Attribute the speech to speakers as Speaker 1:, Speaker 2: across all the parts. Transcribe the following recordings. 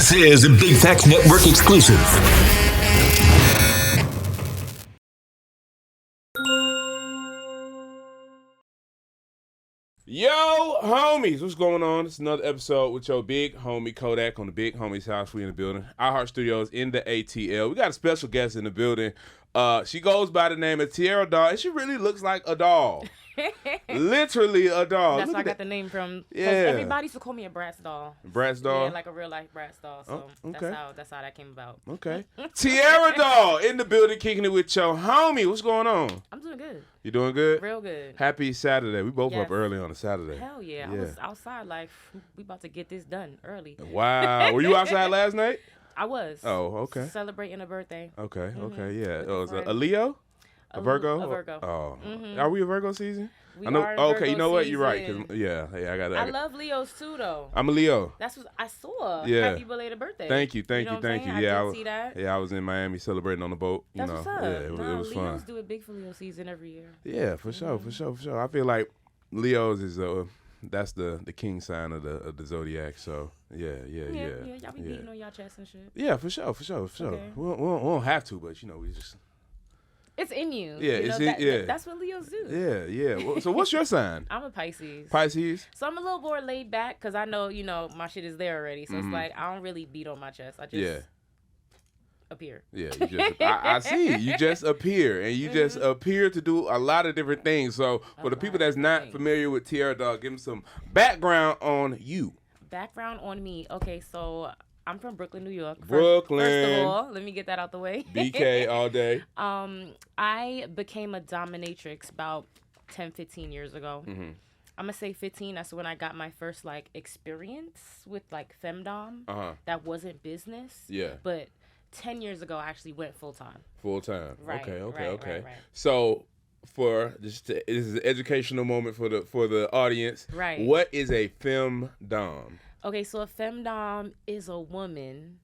Speaker 1: This is a Big Facts Network exclusive.
Speaker 2: Yo, homies, what's going on? It's another episode with your big homie Kodak on the Big Homie's House. We in the building. iHeart Studios in the ATL. We got a special guest in the building. She goes by the name of Tierra Doll, and she really looks like a doll. Literally a doll.
Speaker 3: That's where I got the name from.
Speaker 2: Yeah.
Speaker 3: Everybody used to call me a Bratz doll.
Speaker 2: Bratz doll?
Speaker 3: Yeah, like a real life Bratz doll. So
Speaker 2: okay.
Speaker 3: that's how that came about.
Speaker 2: Okay. Tierra Doll in the building, kicking it with your homie. What's going on?
Speaker 3: I'm doing good.
Speaker 2: You doing good?
Speaker 3: Real good.
Speaker 2: Happy Saturday. We both
Speaker 3: Yes.
Speaker 2: up early on a Saturday.
Speaker 3: Hell yeah. I was outside like, we about to get this done early.
Speaker 2: Wow. Were you outside last night?
Speaker 3: I was.
Speaker 2: Oh, okay.
Speaker 3: Celebrating a birthday.
Speaker 2: Okay, okay, yeah.
Speaker 3: With
Speaker 2: Oh, is
Speaker 3: a
Speaker 2: a
Speaker 3: friend.
Speaker 2: Leo? A Virgo?
Speaker 3: A Virgo.
Speaker 2: Oh. Are we a Virgo season?
Speaker 3: We
Speaker 2: I know.
Speaker 3: are in
Speaker 2: Okay,
Speaker 3: Virgo
Speaker 2: you know what? You're right.
Speaker 3: season.
Speaker 2: 'Cause, yeah, I got that.
Speaker 3: I love Leos too, though.
Speaker 2: I'm a Leo.
Speaker 3: That's what I saw.
Speaker 2: Yeah.
Speaker 3: Happy belated birthday.
Speaker 2: Thank you.
Speaker 3: know what I'm saying?
Speaker 2: Yeah,
Speaker 3: I did see that.
Speaker 2: Yeah, I was in Miami celebrating on the boat.
Speaker 3: That's what's up.
Speaker 2: Yeah, it was
Speaker 3: Leos
Speaker 2: fun.
Speaker 3: do it big for Leo season every year.
Speaker 2: Yeah, for sure. I feel like Leo's is that's the king sign of the zodiac. So yeah.
Speaker 3: Y'all be beating on y'all chest and shit.
Speaker 2: Yeah, for sure.
Speaker 3: Okay.
Speaker 2: We don't have to, but we just.
Speaker 3: It's in you.
Speaker 2: Yeah,
Speaker 3: you know,
Speaker 2: yeah.
Speaker 3: That's what Leos do.
Speaker 2: Yeah. Well, so what's your sign?
Speaker 3: I'm a Pisces.
Speaker 2: Pisces.
Speaker 3: So I'm a little more laid back because I know, my shit is there already. So it's like I don't really beat on my chest. I just appear.
Speaker 2: Yeah, you just, I see. You just appear, and you just appear to do a lot of different things. So for the people that's not familiar with Tierra Doll, give them some background on you.
Speaker 3: Background on me. Okay, so I'm from Brooklyn, New York.
Speaker 2: Brooklyn.
Speaker 3: First of all, let me get that out the way.
Speaker 2: BK all day.
Speaker 3: I became a dominatrix about 10, 15 years ago. I'm gonna say 15. That's when I got my first experience with FemDomme. That wasn't business.
Speaker 2: Yeah.
Speaker 3: But 10 years ago, I actually went full time.
Speaker 2: Full time.
Speaker 3: Right,
Speaker 2: Okay.
Speaker 3: right.
Speaker 2: So this is an educational moment for the audience.
Speaker 3: Right.
Speaker 2: What is a FemDomme?
Speaker 3: Okay, so a femdom is a woman,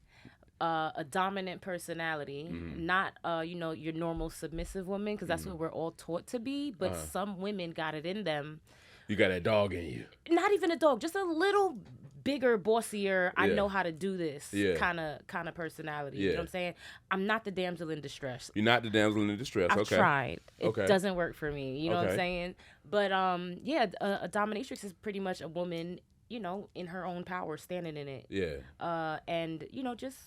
Speaker 3: a dominant personality, not your normal submissive woman, because that's what we're all taught to be. But some women got it in them.
Speaker 2: You got a dog in you.
Speaker 3: Not even a dog, just a little bigger, bossier. I know how to do this kind of personality. You know what I'm saying? I'm not the damsel in distress.
Speaker 2: You're not the damsel in distress.
Speaker 3: I've
Speaker 2: okay.
Speaker 3: tried. It doesn't work for me. You know what I'm saying? But a dominatrix is pretty much a woman, in her own power, standing in it.
Speaker 2: Yeah.
Speaker 3: And just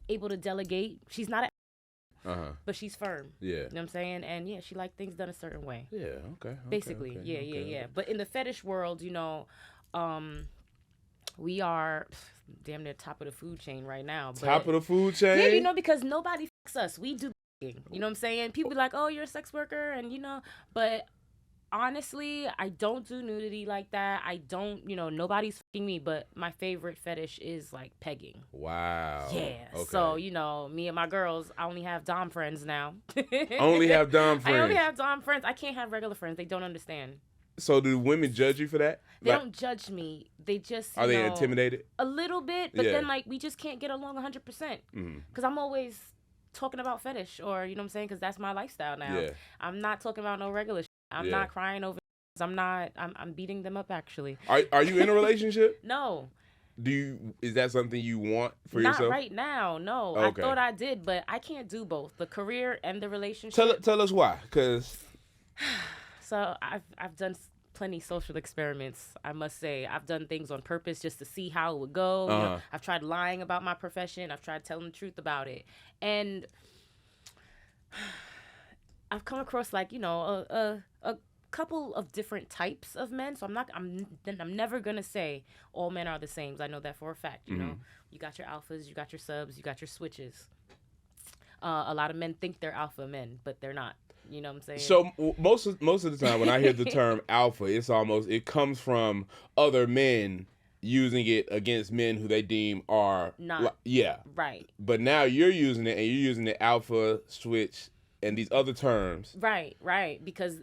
Speaker 3: able to delegate. She's not but she's firm.
Speaker 2: Yeah.
Speaker 3: You know what I'm saying? And she like things done a certain way.
Speaker 2: Yeah, okay.
Speaker 3: Basically. Yeah. But in the fetish world, we are damn near top of the food chain right now. But,
Speaker 2: top of the food chain?
Speaker 3: Yeah, because nobody fucks us. We do. You know what I'm saying? People be like, oh, you're a sex worker, and but honestly, I don't do nudity like that. I don't, nobody's fucking me, but my favorite fetish is pegging.
Speaker 2: Wow.
Speaker 3: Yeah.
Speaker 2: Okay.
Speaker 3: So, me and my girls, I only have dom friends now.
Speaker 2: Only have dom friends?
Speaker 3: I only have dom friends. I can't have regular friends. They don't understand.
Speaker 2: So do women judge you for that?
Speaker 3: They don't judge me. They just,
Speaker 2: are they intimidated?
Speaker 3: A little bit, but then we just can't get along 100%. Because I'm always talking about fetish or, you know what I'm saying? Because that's my lifestyle now.
Speaker 2: Yeah.
Speaker 3: I'm not talking about no regular shit. I'm not crying over. I'm beating them up actually.
Speaker 2: Are you in a relationship?
Speaker 3: No.
Speaker 2: Is that something you want for yourself?
Speaker 3: Not right now. No.
Speaker 2: Okay.
Speaker 3: I thought I did, but I can't do both. The career and the relationship.
Speaker 2: Tell us why, cuz
Speaker 3: So I've done plenty social experiments, I must say. I've done things on purpose just to see how it would go. I've tried lying about my profession. I've tried telling the truth about it. And I've come across a couple of different types of men. So I'm never gonna say all men are the same. I know that for a fact. You know, you got your alphas, you got your subs, you got your switches. A lot of men think they're alpha men, but they're not. You know what I'm saying?
Speaker 2: So most of the time when I hear the term alpha, it comes from other men using it against men who they deem are
Speaker 3: not. Right.
Speaker 2: But now you're using it, and you're using the alpha, switch, and these other terms.
Speaker 3: Right. Because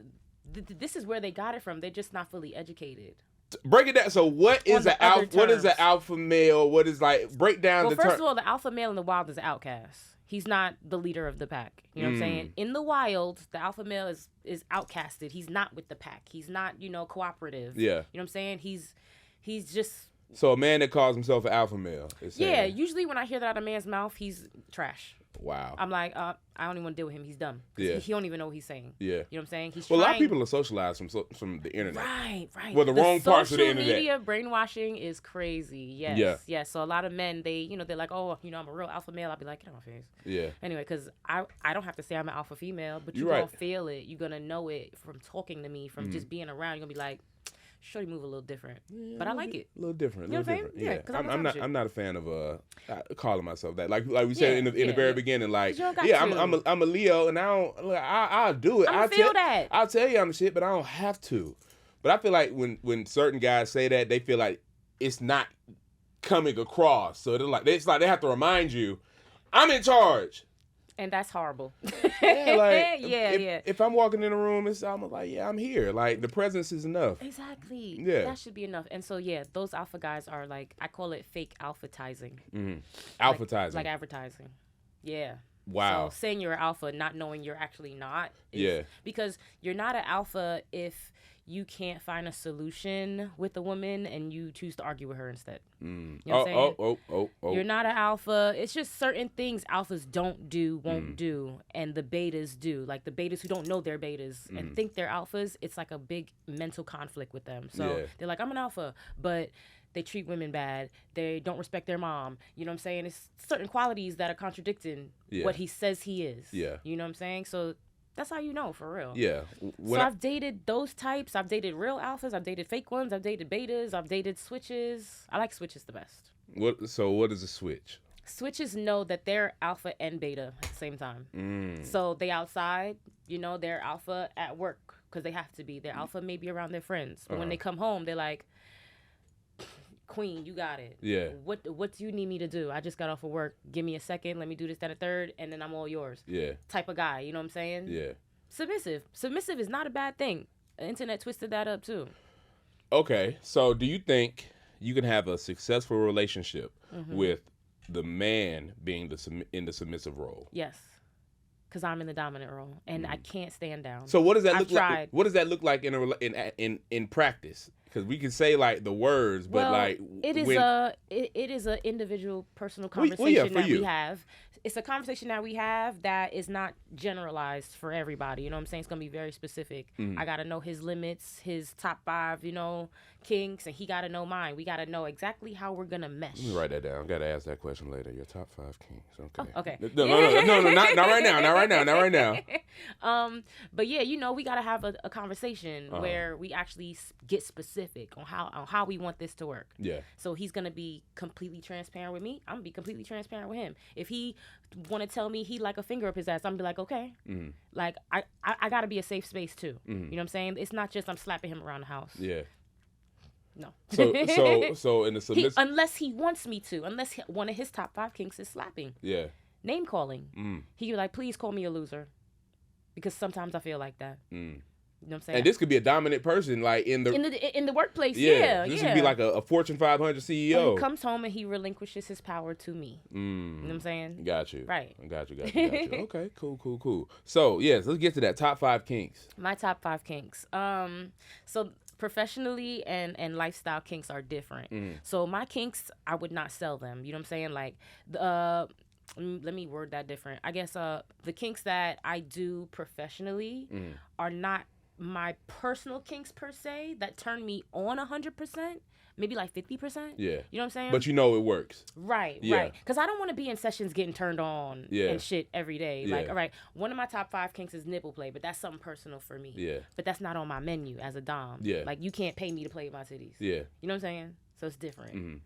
Speaker 3: this is where they got it from. They're just not fully educated.
Speaker 2: Break it down. So what is an alpha? What is an alpha male? What is break down the term?
Speaker 3: Well, first of all, the alpha male in the wild is an outcast. He's not the leader of the pack. You know what I'm saying? In the wild, the alpha male is outcasted. He's not with the pack. He's not, cooperative.
Speaker 2: Yeah.
Speaker 3: You know what I'm saying? He's just,
Speaker 2: So a man that calls himself an alpha male is saying,
Speaker 3: Yeah, usually when I hear that out of a man's mouth, he's trash.
Speaker 2: wow.
Speaker 3: I'm like, I don't even want to deal with him. He's dumb.
Speaker 2: Yeah.
Speaker 3: He don't even know what he's saying.
Speaker 2: Yeah.
Speaker 3: You know what I'm saying? He's
Speaker 2: Well,
Speaker 3: trying...
Speaker 2: a lot of people are socialized from the internet.
Speaker 3: Right.
Speaker 2: Well, the wrong parts of the internet.
Speaker 3: Social media brainwashing is crazy. Yes.
Speaker 2: Yeah.
Speaker 3: So a lot of men, they're like, oh, I'm a real alpha male. I'll be like, get out my face.
Speaker 2: Yeah.
Speaker 3: Anyway, because I don't have to say I'm an alpha female, but you're going to feel it. You're going to know it from talking to me, from just being around. You're going to be like, shorty move a little different, but I like it.
Speaker 2: A little different.
Speaker 3: You know what I'm saying?
Speaker 2: Yeah.
Speaker 3: Because
Speaker 2: I'm not a fan of calling myself that. Like we said in the very beginning. Like, I'm a Leo, and I'll do it.
Speaker 3: I'll feel that.
Speaker 2: I'll tell you I'm the shit, but I don't have to. But I feel like when certain guys say that, they feel like it's not coming across. So it's like they have to remind you, I'm in charge.
Speaker 3: And that's horrible.
Speaker 2: If I'm walking in a room, it's almost like, yeah, I'm here. Like, the presence is enough.
Speaker 3: Exactly.
Speaker 2: Yeah.
Speaker 3: That should be enough. And so, yeah, those alpha guys are like, I call it fake alphatizing.
Speaker 2: Mm-hmm. Alphatizing.
Speaker 3: Like advertising. Yeah.
Speaker 2: Wow.
Speaker 3: So saying you're an alpha, not knowing you're actually not.
Speaker 2: Yeah. Because
Speaker 3: you're not an alpha if you can't find a solution with a woman and you choose to argue with her instead. You know what I'm saying? You're not an alpha. It's just certain things alphas don't do, won't do, and the betas do. Like the betas who don't know they're betas and think they're alphas, it's like a big mental conflict with them. So they're like, I'm an alpha, but they treat women bad. They don't respect their mom. You know what I'm saying? It's certain qualities that are contradicting what he says he is.
Speaker 2: Yeah.
Speaker 3: You know what I'm saying? So that's how you know, for real.
Speaker 2: Yeah.
Speaker 3: I've dated those types. I've dated real alphas. I've dated fake ones. I've dated betas. I've dated switches. I like switches the best.
Speaker 2: So what is a switch?
Speaker 3: Switches know that they're alpha and beta at the same time. So they outside, they're alpha at work because they have to be. They're alpha maybe around their friends. But when they come home, they're like, Queen, you got it.
Speaker 2: Yeah.
Speaker 3: What do you need me to do? I just got off of work. Give me a second. Let me do this, that, a third, and then I'm all yours.
Speaker 2: Yeah.
Speaker 3: Type of guy. You know what I'm saying?
Speaker 2: Yeah.
Speaker 3: Submissive. Submissive is not a bad thing. The internet twisted that up too.
Speaker 2: Okay. So do you think you can have a successful relationship with the man being in the submissive role?
Speaker 3: Yes. Because I'm in the dominant role, and I can't stand down.
Speaker 2: So what does that
Speaker 3: I've
Speaker 2: look
Speaker 3: tried.
Speaker 2: like? What does that look like in practice? Because we can say like the words, but like
Speaker 3: it is a individual personal conversation that we have. It's a conversation that we have that is not generalized for everybody. You know what I'm saying? It's gonna be very specific. I gotta know his limits, his top 5, kinks, and he gotta know mine. We gotta know exactly how we're gonna mesh.
Speaker 2: Let me write that down. I gotta ask that question later. Your top 5 kinks. Okay.
Speaker 3: Oh, okay.
Speaker 2: No, not right now. Not right now.
Speaker 3: But yeah, we gotta have a conversation where we actually get specific on how we want this to work.
Speaker 2: Yeah.
Speaker 3: So he's gonna be completely transparent with me. I'm gonna be completely transparent with him. If he want to tell me he like a finger up his ass, I'm gonna be like, okay. Like I gotta be a safe space too. You know what I'm saying? It's not just I'm slapping him around the house.
Speaker 2: Yeah.
Speaker 3: No.
Speaker 2: So in the submissive,
Speaker 3: unless he wants me to, unless one of his top 5 kinks is slapping.
Speaker 2: Yeah.
Speaker 3: Name calling. He be like, please call me a loser, because sometimes I feel like that. You know what I'm saying?
Speaker 2: And this could be a dominant person, like in
Speaker 3: the workplace. Yeah.
Speaker 2: This could be like a Fortune 500 CEO.
Speaker 3: And he comes home and he relinquishes his power to me. You know what I'm saying?
Speaker 2: Got you.
Speaker 3: Right.
Speaker 2: Got you. Okay. Cool. So yes, let's get to that top 5 kinks.
Speaker 3: My top 5 kinks. So professionally and lifestyle kinks are different. So my kinks, I would not sell them. You know what I'm saying? Like let me word that different. I guess the kinks that I do professionally are not my personal kinks per se that turn me on 100%, maybe like 50%.
Speaker 2: Yeah.
Speaker 3: You know what I'm saying?
Speaker 2: But it works.
Speaker 3: Right. Because I don't want to be in sessions getting turned on and shit every day. Like, all right, one of my top 5 kinks is nipple play, but that's something personal for me.
Speaker 2: Yeah.
Speaker 3: But that's not on my menu as a dom.
Speaker 2: Yeah.
Speaker 3: Like, you can't pay me to play with my titties.
Speaker 2: Yeah.
Speaker 3: You know what I'm saying? So it's different.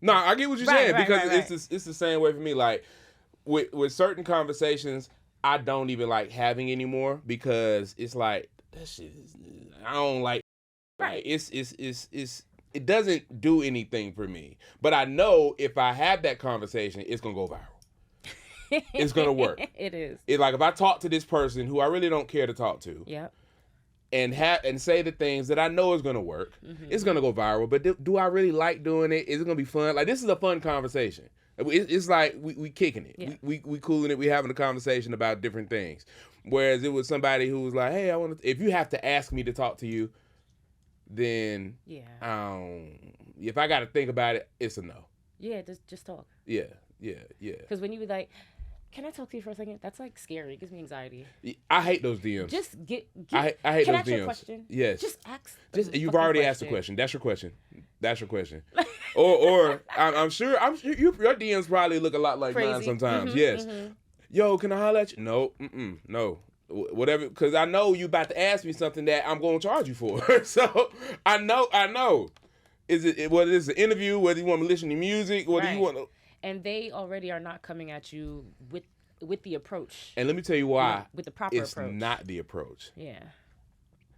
Speaker 2: No, I get what you're saying because
Speaker 3: right.
Speaker 2: it's the same way for me. Like with certain conversations, I don't even like having anymore because it's like that shit. I don't like.
Speaker 3: Right.
Speaker 2: It doesn't do anything for me. But I know if I have that conversation, it's gonna go viral. It's gonna work.
Speaker 3: It is.
Speaker 2: It's like if I talk to this person who I really don't care to talk to.
Speaker 3: Yep.
Speaker 2: And say the things that I know is gonna work. It's gonna go viral. But do I really like doing it? Is it gonna be fun? Like this is a fun conversation. It's like we kicking it.
Speaker 3: Yeah.
Speaker 2: We cooling it. We having a conversation about different things. Whereas it was somebody who was like, hey, I want to. If you have to ask me to talk to you, then If I got to think about it, it's a no.
Speaker 3: Yeah, just talk.
Speaker 2: Yeah.
Speaker 3: Because when you be like, can I talk to you for a second? That's like scary. It gives me anxiety.
Speaker 2: I hate those DMs.
Speaker 3: Just get
Speaker 2: I hate
Speaker 3: can
Speaker 2: those
Speaker 3: I ask
Speaker 2: DMs.
Speaker 3: you a question?
Speaker 2: Yes.
Speaker 3: Just ask.
Speaker 2: You've already asked the question. That's your question. or I'm sure your DMs probably look a lot like mine sometimes. Yes. Yo, can I holler at you? No. No. Whatever, because I know you about to ask me something that I'm going to charge you for. So I know. Is it whether it's an interview, whether you want to listen to music, whether you want to.
Speaker 3: And they already are not coming at you with the approach.
Speaker 2: And let me tell you why.
Speaker 3: With the proper approach.
Speaker 2: It's not the approach.
Speaker 3: Yeah.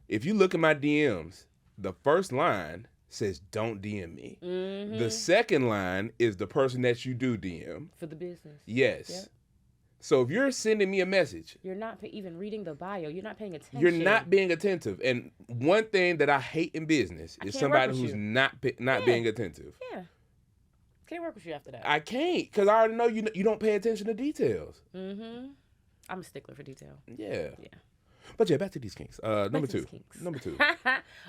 Speaker 2: If you look at my DMs, the first line says "Don't DM me." Mm-hmm. The second line is the person that you do DM
Speaker 3: for the business.
Speaker 2: Yes. Yep. So if you're sending me a message,
Speaker 3: you're not even reading the bio. You're not paying attention.
Speaker 2: You're not being attentive. And one thing that I hate in business is somebody who's not being attentive.
Speaker 3: Yeah. Can't work with you after that.
Speaker 2: I can't, because I already know you don't pay attention to details.
Speaker 3: Mm-hmm. I'm a stickler for detail.
Speaker 2: Yeah. But yeah, back to these kinks. Number two.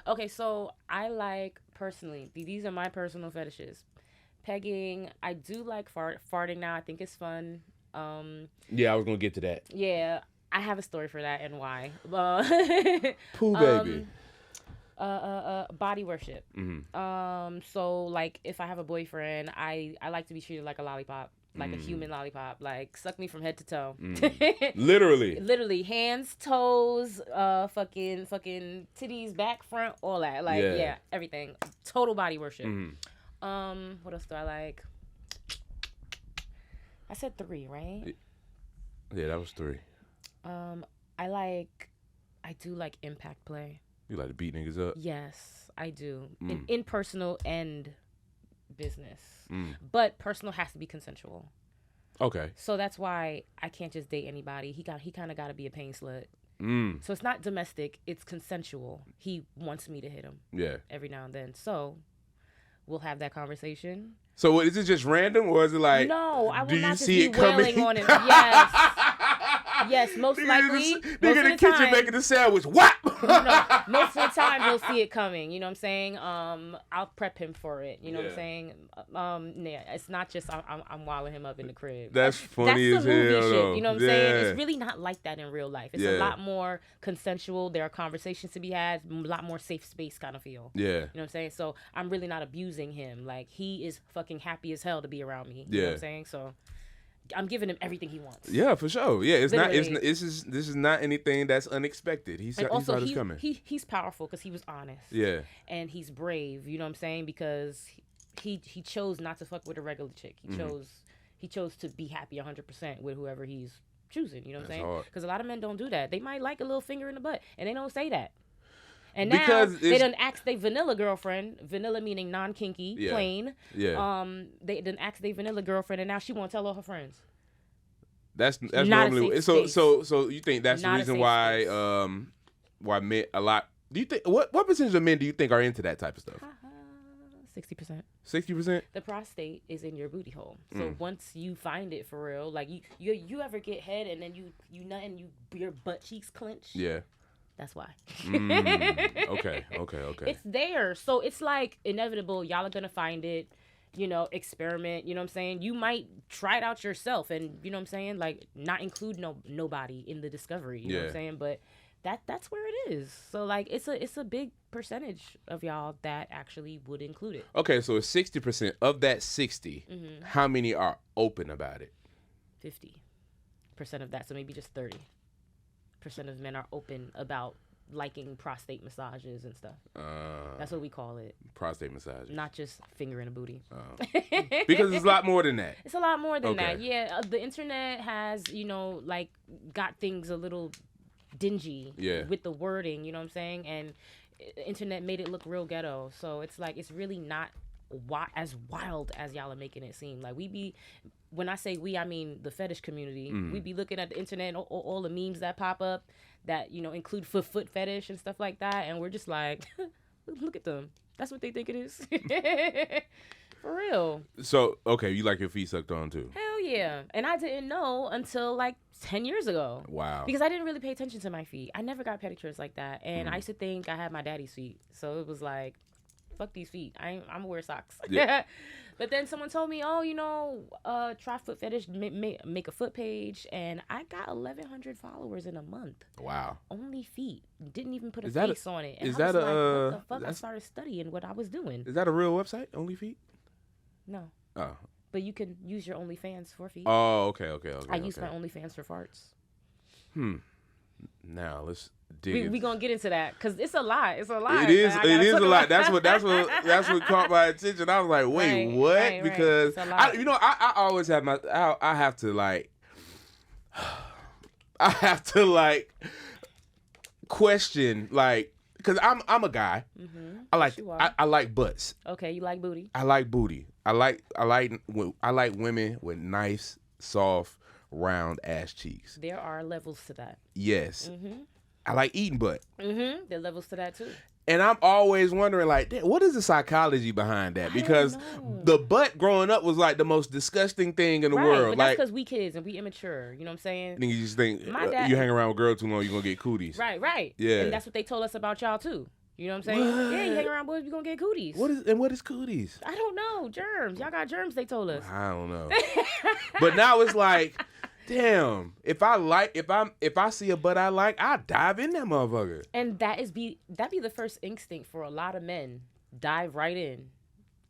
Speaker 3: Okay, so I like, personally, these are my personal fetishes. Pegging. I do like farting now. I think it's fun.
Speaker 2: Yeah, I was gonna get to that.
Speaker 3: Yeah, I have a story for that and why.
Speaker 2: Pooh baby.
Speaker 3: Body worship. Mm-hmm. So like if I have a boyfriend, I like to be treated like a lollipop, like a human lollipop, like suck me from head to toe. Literally hands, toes, fucking titties, back, front, all that. Like yeah everything. Total body worship. Mm-hmm. What else do I like? I said 3, right?
Speaker 2: Yeah, that was 3.
Speaker 3: I do like impact play.
Speaker 2: You like to beat niggas up?
Speaker 3: Yes, I do. In personal and business. But personal has to be consensual.
Speaker 2: Okay.
Speaker 3: So that's why I can't just date anybody. He kind of got to be a pain slut. So it's not domestic, it's consensual. He wants me to hit him. Yeah. Every now and then. So we'll have that conversation.
Speaker 2: So is it just random, or is it like?
Speaker 3: No, I will not just be wailing on him. Yes, yes, most likely.
Speaker 2: Nigga in the kitchen making the sandwich. What?
Speaker 3: Most of the time he'll see it coming. You know what I'm saying? I'll prep him for it. You know what I'm saying? Yeah, it's not just I'm wilding him up in the crib.
Speaker 2: That's funny as hell. Shit,
Speaker 3: you know what I'm saying? It's really not like that in real life. It's a lot more consensual. There are conversations to be had. A lot more safe space kind of feel. Yeah. You know what I'm saying? So I'm really not abusing him. Like he is fucking happy as hell to be around me. You know what I'm saying? So I'm giving him everything he wants. Yeah, for sure. Yeah, it's literally. Not. This is not anything that's unexpected. He's coming. He's powerful because he was honest. Yeah, and he's brave. You know what I'm saying? Because he chose not to fuck with a regular chick. He chose to be happy 100% with whoever he's choosing. You know what I'm saying? Because a lot of men don't do that. They might like a little finger in the butt, and they don't say that. And now they done asked their vanilla girlfriend, vanilla meaning non-kinky, plain. Yeah. They done asked their vanilla girlfriend, and now she won't tell all her friends. That's normally so you think that's not the reason why men a lot. Do you think what percentage of men do you think are into that type of stuff? 60%. 60%. The prostate is in your booty hole. So once you find it for real, like you ever get head and then you nut and your butt cheeks clench. Yeah. That's why. Okay. It's there. So it's like inevitable. Y'all are going to find it, experiment. You know what I'm saying? You might try it out yourself and, you know what I'm saying? Like not include nobody in the discovery. You know what I'm saying? But that's where it is. So like it's a big percentage of y'all that actually would include it. Okay. So it's 60%. Of that 60, how many are open about it? 50% of that. So maybe just 30%. Of men are open about liking prostate massages and stuff. That's what we call it. Prostate massages. Not just finger in a booty. Because it's a lot more than that. It's a lot more than that. Yeah. The internet has, like got things a little dingy with the wording, you know what I'm saying? And the internet made it look real ghetto. So it's like, it's really not as wild as y'all are making it seem. Like when I say we, I mean the fetish community. We be looking at the internet and all the memes that pop up that, include foot fetish and stuff like that. And we're just like, look at them. That's what they think it is. For real. So, okay, you like your feet sucked on too? Hell yeah. And I didn't know until like 10 years ago. Wow. Because I didn't really pay attention to my feet. I never got pedicures like that. And I used to think I had my daddy's feet. So it was like, fuck these feet. I'm gonna wear socks.
Speaker 2: Yeah.
Speaker 3: But then someone told me, oh, try foot fetish, make a foot page, and I got 1,100 followers in a month.
Speaker 2: Wow.
Speaker 3: Only feet. Didn't even put a
Speaker 2: Is that
Speaker 3: face on it. And
Speaker 2: is
Speaker 3: I was
Speaker 2: that
Speaker 3: like,
Speaker 2: a-
Speaker 3: what the fuck? I
Speaker 2: that's-
Speaker 3: started studying what I was doing.
Speaker 2: Is that a real website? OnlyFeet?
Speaker 3: No.
Speaker 2: Oh.
Speaker 3: But you can use your OnlyFans for feet.
Speaker 2: Oh, okay.
Speaker 3: I use my OnlyFans for farts.
Speaker 2: Now let's dig.
Speaker 3: We gonna get into that because it's a lot. It's a lot.
Speaker 2: It is.
Speaker 3: I gotta
Speaker 2: It is
Speaker 3: talk
Speaker 2: a lot.
Speaker 3: about-
Speaker 2: That's what caught my attention. I was like, wait,
Speaker 3: Right,
Speaker 2: what?
Speaker 3: right.
Speaker 2: Because
Speaker 3: It's a lot.
Speaker 2: I always have I have to like, I have to like question like, because I'm a guy.
Speaker 3: Mm-hmm.
Speaker 2: I like
Speaker 3: you are.
Speaker 2: I like butts.
Speaker 3: Okay, you like booty.
Speaker 2: I like booty. I like women with nice, soft, round ass cheeks.
Speaker 3: There are levels to that.
Speaker 2: Yes.
Speaker 3: Mm-hmm.
Speaker 2: I like eating butt.
Speaker 3: Mm-hmm. There are levels to that too.
Speaker 2: And I'm always wondering, like, damn, what is the psychology behind that? Because
Speaker 3: know.
Speaker 2: the butt growing up was like the most disgusting thing in the
Speaker 3: Right,
Speaker 2: world.
Speaker 3: but that's
Speaker 2: Like,
Speaker 3: because we kids and we immature. You know what I'm saying?
Speaker 2: niggas just think
Speaker 3: My dad-
Speaker 2: you hang around with girls too long, you're gonna get cooties.
Speaker 3: Right.
Speaker 2: Yeah.
Speaker 3: And that's what they told us about y'all too. You know what I'm saying?
Speaker 2: What?
Speaker 3: Yeah, you hang around boys, you gonna get cooties.
Speaker 2: What is cooties?
Speaker 3: I don't know. Germs. Y'all got germs. They told us.
Speaker 2: I don't know. But now it's like, damn, if I see a butt I like, I dive in that motherfucker.
Speaker 3: And that'd be the first instinct for a lot of men. Dive right in.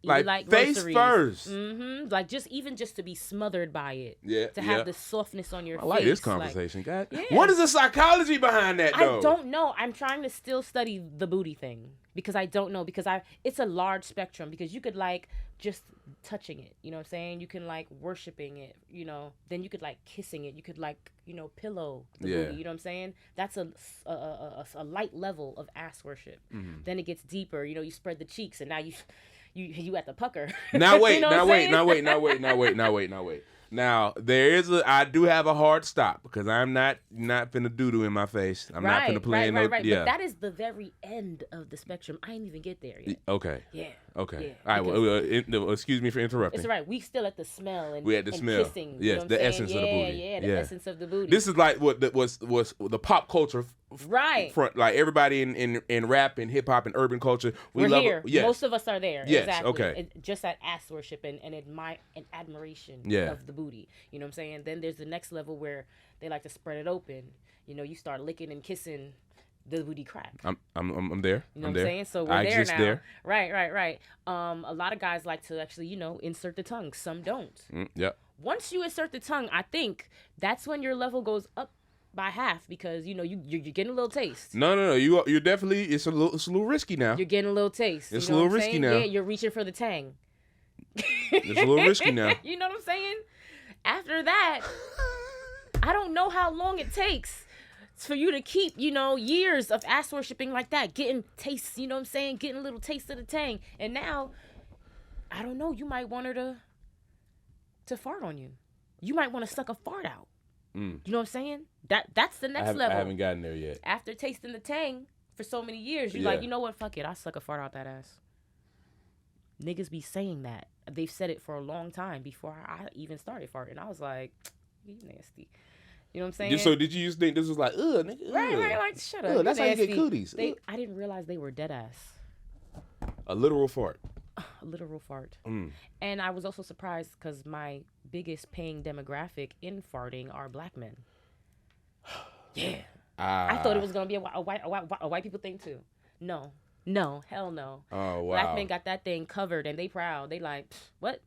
Speaker 2: Like face first.
Speaker 3: Mm-hmm. Like just to be smothered by it.
Speaker 2: Yeah,
Speaker 3: To
Speaker 2: yeah.
Speaker 3: have the softness on your face.
Speaker 2: I like this conversation, God.
Speaker 3: Yeah.
Speaker 2: What is the psychology behind that, though?
Speaker 3: I don't know. I'm trying to still study the booty thing because I don't know because it's a large spectrum because you could like just touching it, you know what I'm saying? You can like worshiping it, then you could like kissing it. You could like, pillow the booty, you know what I'm saying? That's a light level of ass worship.
Speaker 2: Mm-hmm.
Speaker 3: Then it gets deeper, you spread the cheeks and now you at the pucker.
Speaker 2: Now wait,
Speaker 3: You know
Speaker 2: now
Speaker 3: what I'm
Speaker 2: wait,
Speaker 3: saying?
Speaker 2: now wait. Now I do have a hard stop because I'm not finna doo-doo in my face. I'm not finna play
Speaker 3: right.
Speaker 2: Yeah.
Speaker 3: But that is the very end of the spectrum. I ain't even get there yet.
Speaker 2: Okay.
Speaker 3: Yeah.
Speaker 2: Okay.
Speaker 3: Yeah,
Speaker 2: All right. Well, excuse me for interrupting.
Speaker 3: It's all right. We still at the smell and
Speaker 2: We at the
Speaker 3: and
Speaker 2: smell.
Speaker 3: kissing.
Speaker 2: Yes,
Speaker 3: what
Speaker 2: the
Speaker 3: I'm saying?
Speaker 2: essence of the booty.
Speaker 3: Yeah, the
Speaker 2: Yeah.
Speaker 3: essence of the booty.
Speaker 2: This is like what was the pop culture
Speaker 3: right.
Speaker 2: front. Like everybody in rap and hip hop and urban culture.
Speaker 3: We're
Speaker 2: love
Speaker 3: here.
Speaker 2: it. Yes.
Speaker 3: Most of us are there.
Speaker 2: Yes,
Speaker 3: Exactly.
Speaker 2: okay.
Speaker 3: Just that ass worship and admiration
Speaker 2: Yeah.
Speaker 3: of the booty. You know what I'm saying? Then there's the next level where they like to spread it open. You start licking and kissing the booty crack.
Speaker 2: I'm there.
Speaker 3: You know
Speaker 2: I'm
Speaker 3: what I'm
Speaker 2: there.
Speaker 3: saying? So we're
Speaker 2: I
Speaker 3: there
Speaker 2: exist
Speaker 3: now.
Speaker 2: there.
Speaker 3: Right. A lot of guys like to actually, insert the tongue. Some don't.
Speaker 2: Yep.
Speaker 3: Once you insert the tongue, I think that's when your level goes up by half because you're getting a little taste.
Speaker 2: No. You're definitely it's a little risky now.
Speaker 3: You're getting a little taste.
Speaker 2: It's
Speaker 3: you know
Speaker 2: a little
Speaker 3: what I'm
Speaker 2: risky
Speaker 3: saying?
Speaker 2: now.
Speaker 3: Yeah, you're reaching for the tang.
Speaker 2: It's a little risky now.
Speaker 3: You know what I'm saying? After that, I don't know how long it takes for you to keep, years of ass worshiping like that, getting tastes, you know what I'm saying? Getting a little taste of the tang. And now, I don't know, you might want her to fart on you. You might want to suck a fart out. You know what I'm saying? That's the next level.
Speaker 2: I haven't gotten there yet.
Speaker 3: After tasting the tang for so many years, you're
Speaker 2: Yeah.
Speaker 3: like, you know what? Fuck it. I'll suck a fart out that ass. Niggas be saying that. They've said it for a long time before I even started farting. I was like, you nasty. You know what I'm saying?
Speaker 2: So did you just think this was like, ugh, nigga, ugh.
Speaker 3: Right. Like, shut up.
Speaker 2: Ugh, that's how you get
Speaker 3: nasty.
Speaker 2: cooties.
Speaker 3: I didn't realize they were dead ass.
Speaker 2: A literal fart.
Speaker 3: A literal fart. And I was also surprised because my biggest paying demographic in farting are black men. Yeah. I thought it was going to be a white people thing too. No, hell no.
Speaker 2: Oh, wow.
Speaker 3: Black men got that thing covered and they proud. They like, what?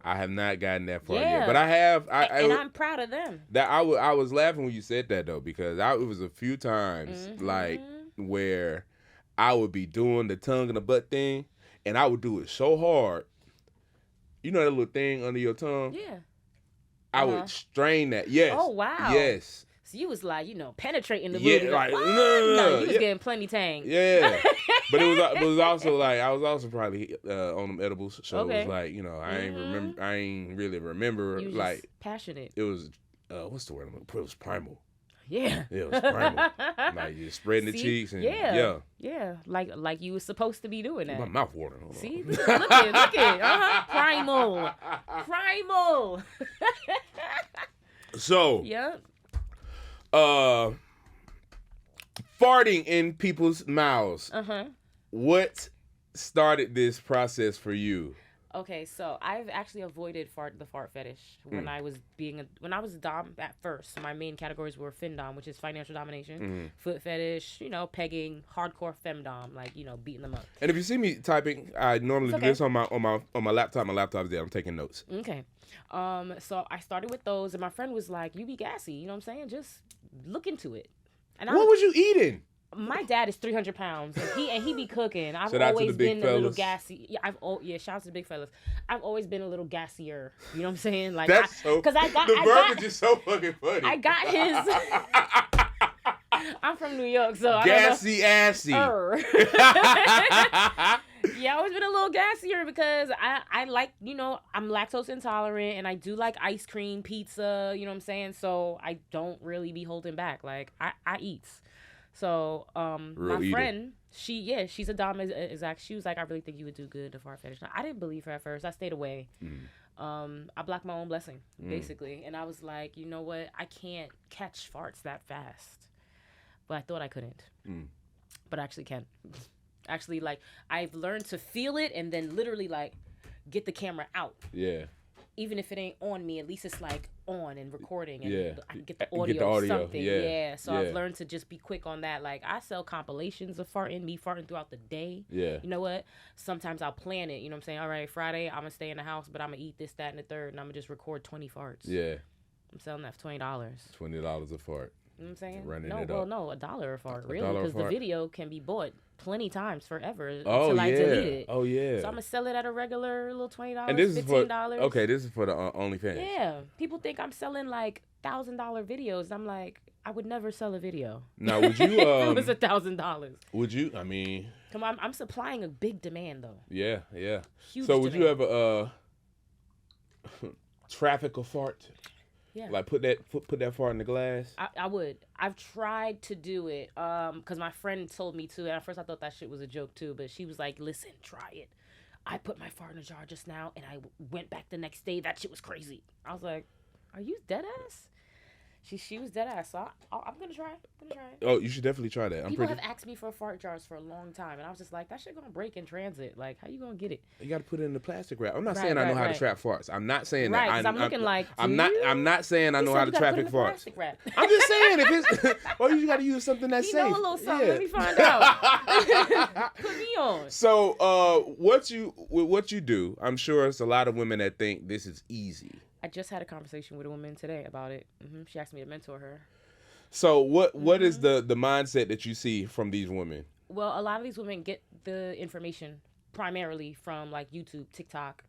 Speaker 2: I have not gotten that far
Speaker 3: Yeah.
Speaker 2: yet, but I have.
Speaker 3: And I'm proud of them.
Speaker 2: That I was laughing when you said that though, because it was a few times like where I would be doing the tongue and the butt thing, and I would do it so hard. You know that little thing under your tongue?
Speaker 3: Yeah.
Speaker 2: I would strain that. Yes.
Speaker 3: Oh, wow.
Speaker 2: Yes.
Speaker 3: So you was like, penetrating the
Speaker 2: Yeah,
Speaker 3: booty.
Speaker 2: like,
Speaker 3: What?
Speaker 2: no,
Speaker 3: you was
Speaker 2: yeah.
Speaker 3: getting plenty tang.
Speaker 2: Yeah. But it was also like I was also probably on them edibles, so
Speaker 3: Okay.
Speaker 2: it was like I ain't really remember
Speaker 3: You was
Speaker 2: like
Speaker 3: just passionate.
Speaker 2: it was what's the word? It was primal.
Speaker 3: Yeah.
Speaker 2: Yeah, it was primal. Like you're spreading the
Speaker 3: See?
Speaker 2: cheeks and
Speaker 3: Yeah. Like you was supposed to be doing that.
Speaker 2: My mouth watering. Hold
Speaker 3: See,
Speaker 2: on.
Speaker 3: look at, primal.
Speaker 2: So
Speaker 3: Yeah.
Speaker 2: farting in people's mouths.
Speaker 3: Uh-huh.
Speaker 2: What started this process for you?
Speaker 3: Okay, so I've actually avoided the fart fetish when I was a dom at first. So my main categories were FemDomme, which is financial domination, foot fetish, pegging, hardcore FemDomme, like beating them up.
Speaker 2: And if you see me typing, I normally do this on my laptop. My laptop's there. I'm taking notes.
Speaker 3: Okay, so I started with those, and my friend was like, "You be gassy, you know what I'm saying? Just look into it." And
Speaker 2: what was you eating?
Speaker 3: My dad is 300 pounds, and he be cooking. I've
Speaker 2: Shout out to
Speaker 3: always
Speaker 2: the big
Speaker 3: been a little
Speaker 2: fellas.
Speaker 3: gassy. Yeah, shout out to the big fellas. I've always been a little gassier. You know what I'm saying? Like,
Speaker 2: That's
Speaker 3: because
Speaker 2: the verbiage is so fucking funny.
Speaker 3: I got his. I'm from New York, so
Speaker 2: gassy assy.
Speaker 3: Yeah, I've always been a little gassier because I like, I'm lactose intolerant, and I do like ice cream, pizza, you know what I'm saying? So I don't really be holding back. Like, I eat. So, my friend, she's a dom exact. She was like, "I really think you would do good to fart fetish." Now, I didn't believe her at first. I stayed away. I blocked my own blessing, basically. And I was like, you know what? I can't catch farts that fast. But I thought I couldn't. But I actually can. Actually, like, I've learned to feel it and then literally, like, get the camera out.
Speaker 2: Yeah.
Speaker 3: Even if it ain't on me, at least it's like on and recording, and I can get the
Speaker 2: Get
Speaker 3: audio,
Speaker 2: the audio,
Speaker 3: or something.
Speaker 2: yeah.
Speaker 3: So I've learned to just be quick on that. Like, I sell compilations of me farting throughout the day.
Speaker 2: Yeah.
Speaker 3: You know what? Sometimes I'll plan it. You know what I'm saying? All right, Friday, I'm going to stay in the house, but I'm going to eat this, that, and the third, and I'm going to just record 20 farts.
Speaker 2: Yeah.
Speaker 3: I'm selling that for $20.
Speaker 2: $20 a fart.
Speaker 3: You know what I'm saying?
Speaker 2: Running
Speaker 3: no,
Speaker 2: it
Speaker 3: well,
Speaker 2: up.
Speaker 3: no, $1 a fart, really,
Speaker 2: $1 a
Speaker 3: because the
Speaker 2: fart.
Speaker 3: video can be bought plenty times forever
Speaker 2: Oh,
Speaker 3: until I delete
Speaker 2: yeah.
Speaker 3: it.
Speaker 2: Oh, yeah.
Speaker 3: So I'm going to sell it at a regular little $20,
Speaker 2: And this is
Speaker 3: $15.
Speaker 2: this is for the OnlyFans.
Speaker 3: Yeah. People think I'm selling, like, $1,000 videos. I'm like, I would never sell a video.
Speaker 2: Now, would you...
Speaker 3: If it was $1,000.
Speaker 2: Would you... I mean...
Speaker 3: Come on, I'm supplying a big demand, though.
Speaker 2: Yeah, yeah.
Speaker 3: Huge
Speaker 2: So would
Speaker 3: demand.
Speaker 2: you ever traffic a fart?
Speaker 3: Yeah.
Speaker 2: Like put that fart in the glass?
Speaker 3: I would. I've tried to do it because my friend told me to. And at first I thought that shit was a joke too. But she was like, listen, try it. I put my fart in a jar just now and I went back the next day. That shit was crazy. I was like, are you dead ass? She was dead ass. So I'm going to try it.
Speaker 2: Oh, you should definitely try that.
Speaker 3: People have asked me for fart jars for a long time. And I was just like, that shit going to break in transit. Like, how you going to get it?
Speaker 2: You got to put it in the plastic wrap. I'm not saying I know how to trap farts. I'm not saying
Speaker 3: right,
Speaker 2: that.
Speaker 3: I'm looking like,
Speaker 2: I'm not saying I know how to traffic farts.
Speaker 3: Wrap.
Speaker 2: I'm just saying if it's or you got to use something that's
Speaker 3: You
Speaker 2: safe.
Speaker 3: know a little something.
Speaker 2: Yeah.
Speaker 3: Let me find out. Put me on.
Speaker 2: So, what you do? I'm sure it's a lot of women that think this is easy.
Speaker 3: I just had a conversation with a woman today about it. She asked me to mentor her.
Speaker 2: So what is the mindset that you see from these women?
Speaker 3: Well, a lot of these women get the information primarily from like YouTube, TikTok,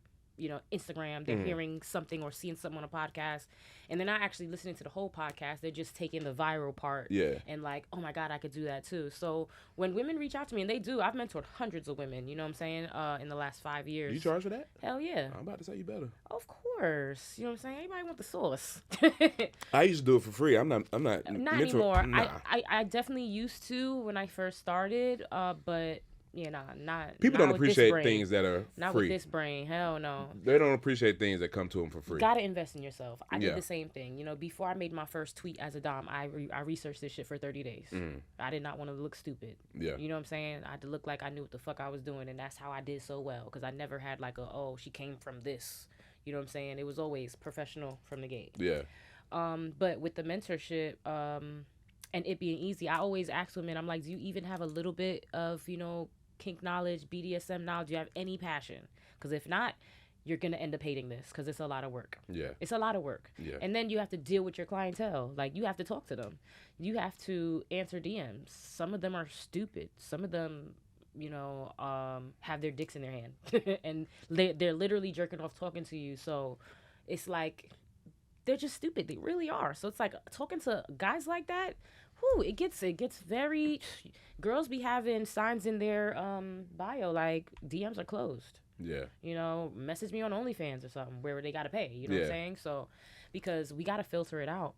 Speaker 3: Instagram. They're hearing something or seeing something on a podcast, and they're not actually listening to the whole podcast. They're just taking the viral part.
Speaker 2: Yeah.
Speaker 3: And like, oh my God, I could do that too. So when women reach out to me, and they do, I've mentored hundreds of women, you know what I'm saying, in the last 5 years.
Speaker 2: You charge for that?
Speaker 3: Hell yeah.
Speaker 2: I'm about to say you better.
Speaker 3: Of course. You know what I'm saying? Anybody want the sauce?
Speaker 2: I used to do it for free. I'm not
Speaker 3: Not anymore. I definitely used to when I first started, but not.
Speaker 2: People
Speaker 3: not
Speaker 2: don't
Speaker 3: with this
Speaker 2: appreciate
Speaker 3: brain.
Speaker 2: things that are
Speaker 3: Not
Speaker 2: free.
Speaker 3: with this brain. Hell no.
Speaker 2: They don't appreciate things that come to them for free.
Speaker 3: Gotta invest in yourself. I
Speaker 2: Yeah.
Speaker 3: did the same thing. Before I made my first tweet as a dom, I researched this shit for 30 days. I did not want to look stupid.
Speaker 2: Yeah.
Speaker 3: You know what I'm saying? I had to look like I knew what the fuck I was doing, and that's how I did so well, because I never had like she came from this. You know what I'm saying? It was always professional from the gate.
Speaker 2: Yeah.
Speaker 3: But with the mentorship, and it being easy, I always ask women, I'm like, do you even have a little bit of, kink knowledge, BDSM knowledge? Do you have any passion? Because if not, you're going to end up hating this, because it's a lot of work.
Speaker 2: Yeah.
Speaker 3: It's a lot of work.
Speaker 2: Yeah.
Speaker 3: And then you have to deal with your clientele. Like, you have to talk to them. You have to answer DMs. Some of them are stupid. Some of them, have their dicks in their hand. And they're literally jerking off talking to you. So it's like, they're just stupid. They really are. So it's like, talking to guys like that, it gets very. Girls be having signs in their bio like DMs are closed.
Speaker 2: Yeah.
Speaker 3: Message me on OnlyFans or something where they gotta pay. You know what I'm saying? So, because we gotta filter it out.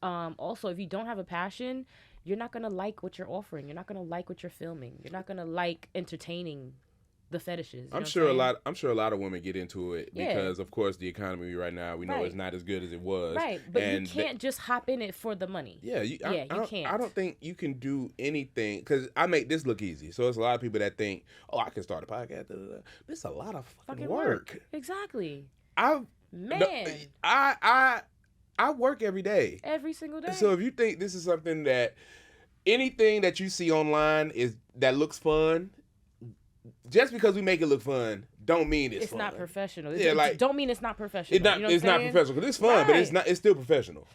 Speaker 3: Also, if you don't have a passion, you're not gonna like what you're offering. You're not gonna like what you're filming. You're not gonna like entertaining the fetishes. You know
Speaker 2: I'm
Speaker 3: what
Speaker 2: sure a
Speaker 3: saying?
Speaker 2: lot. I'm sure a lot of women get into it
Speaker 3: Yeah.
Speaker 2: because, of course, the economy right now we know
Speaker 3: Right.
Speaker 2: is not as good as it was.
Speaker 3: Right, but
Speaker 2: and
Speaker 3: you can't just hop in it for the money.
Speaker 2: Yeah,
Speaker 3: you can't.
Speaker 2: I don't think you can do anything because I make this look easy. So it's a lot of people that think, oh, I can start a podcast. It's a lot of fucking work.
Speaker 3: Exactly.
Speaker 2: I work every day.
Speaker 3: Every single day.
Speaker 2: So if you think this is something that anything that you see online that looks fun, just because we make it look fun, don't mean it's fun.
Speaker 3: Not professional. Don't mean it's not professional.
Speaker 2: It's not professional because it's fun, but it's still professional.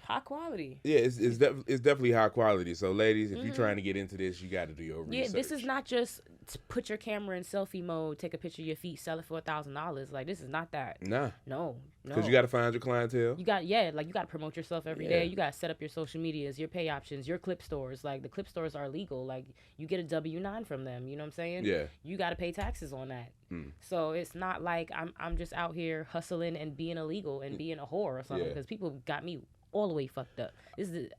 Speaker 3: High quality.
Speaker 2: Yeah, it's definitely high quality. So, ladies, if you're trying to get into this, you got to do your research.
Speaker 3: Yeah, this is not just to put your camera in selfie mode, take a picture of your feet, sell it for $1,000. Like, this is not that.
Speaker 2: Nah.
Speaker 3: No.
Speaker 2: Because you got to find your clientele.
Speaker 3: You got to promote yourself every day. You got to set up your social medias, your pay options, your clip stores. Like, the clip stores are legal. Like, you get a W-9 from them. You know what I'm saying?
Speaker 2: Yeah. You
Speaker 3: got to pay taxes on that. So it's not like I'm just out here hustling and being illegal and being a whore or something because people got me all the way fucked up.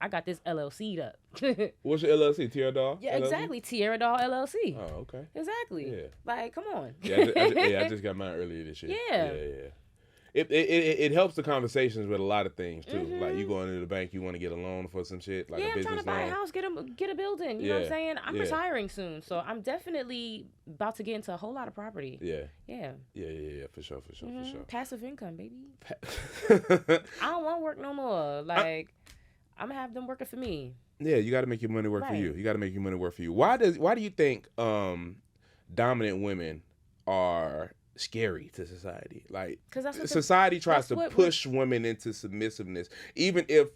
Speaker 3: I got this LLC'd up.
Speaker 2: What's your LLC? Tierra Doll?
Speaker 3: Yeah, LLC? Exactly. Tierra Doll LLC.
Speaker 2: Oh, okay.
Speaker 3: Exactly.
Speaker 2: Yeah.
Speaker 3: Like, come on.
Speaker 2: I just got mine earlier this year.
Speaker 3: Yeah.
Speaker 2: It helps the conversations with a lot of things too. Like you going into the bank, you want to get a loan for some shit, like a business loan.
Speaker 3: I'm trying to buy a house, get a building. You know what I'm saying? I'm retiring soon, so I'm definitely about to get into a whole lot of property. Yeah,
Speaker 2: for sure.
Speaker 3: Passive income, baby. I don't want to work no more. Like I'm gonna have them working for me.
Speaker 2: Yeah, you got to make your money work for you. You got to make your money work for you. Why do you think dominant women are scary to society? Like, society tries to push women into submissiveness, even if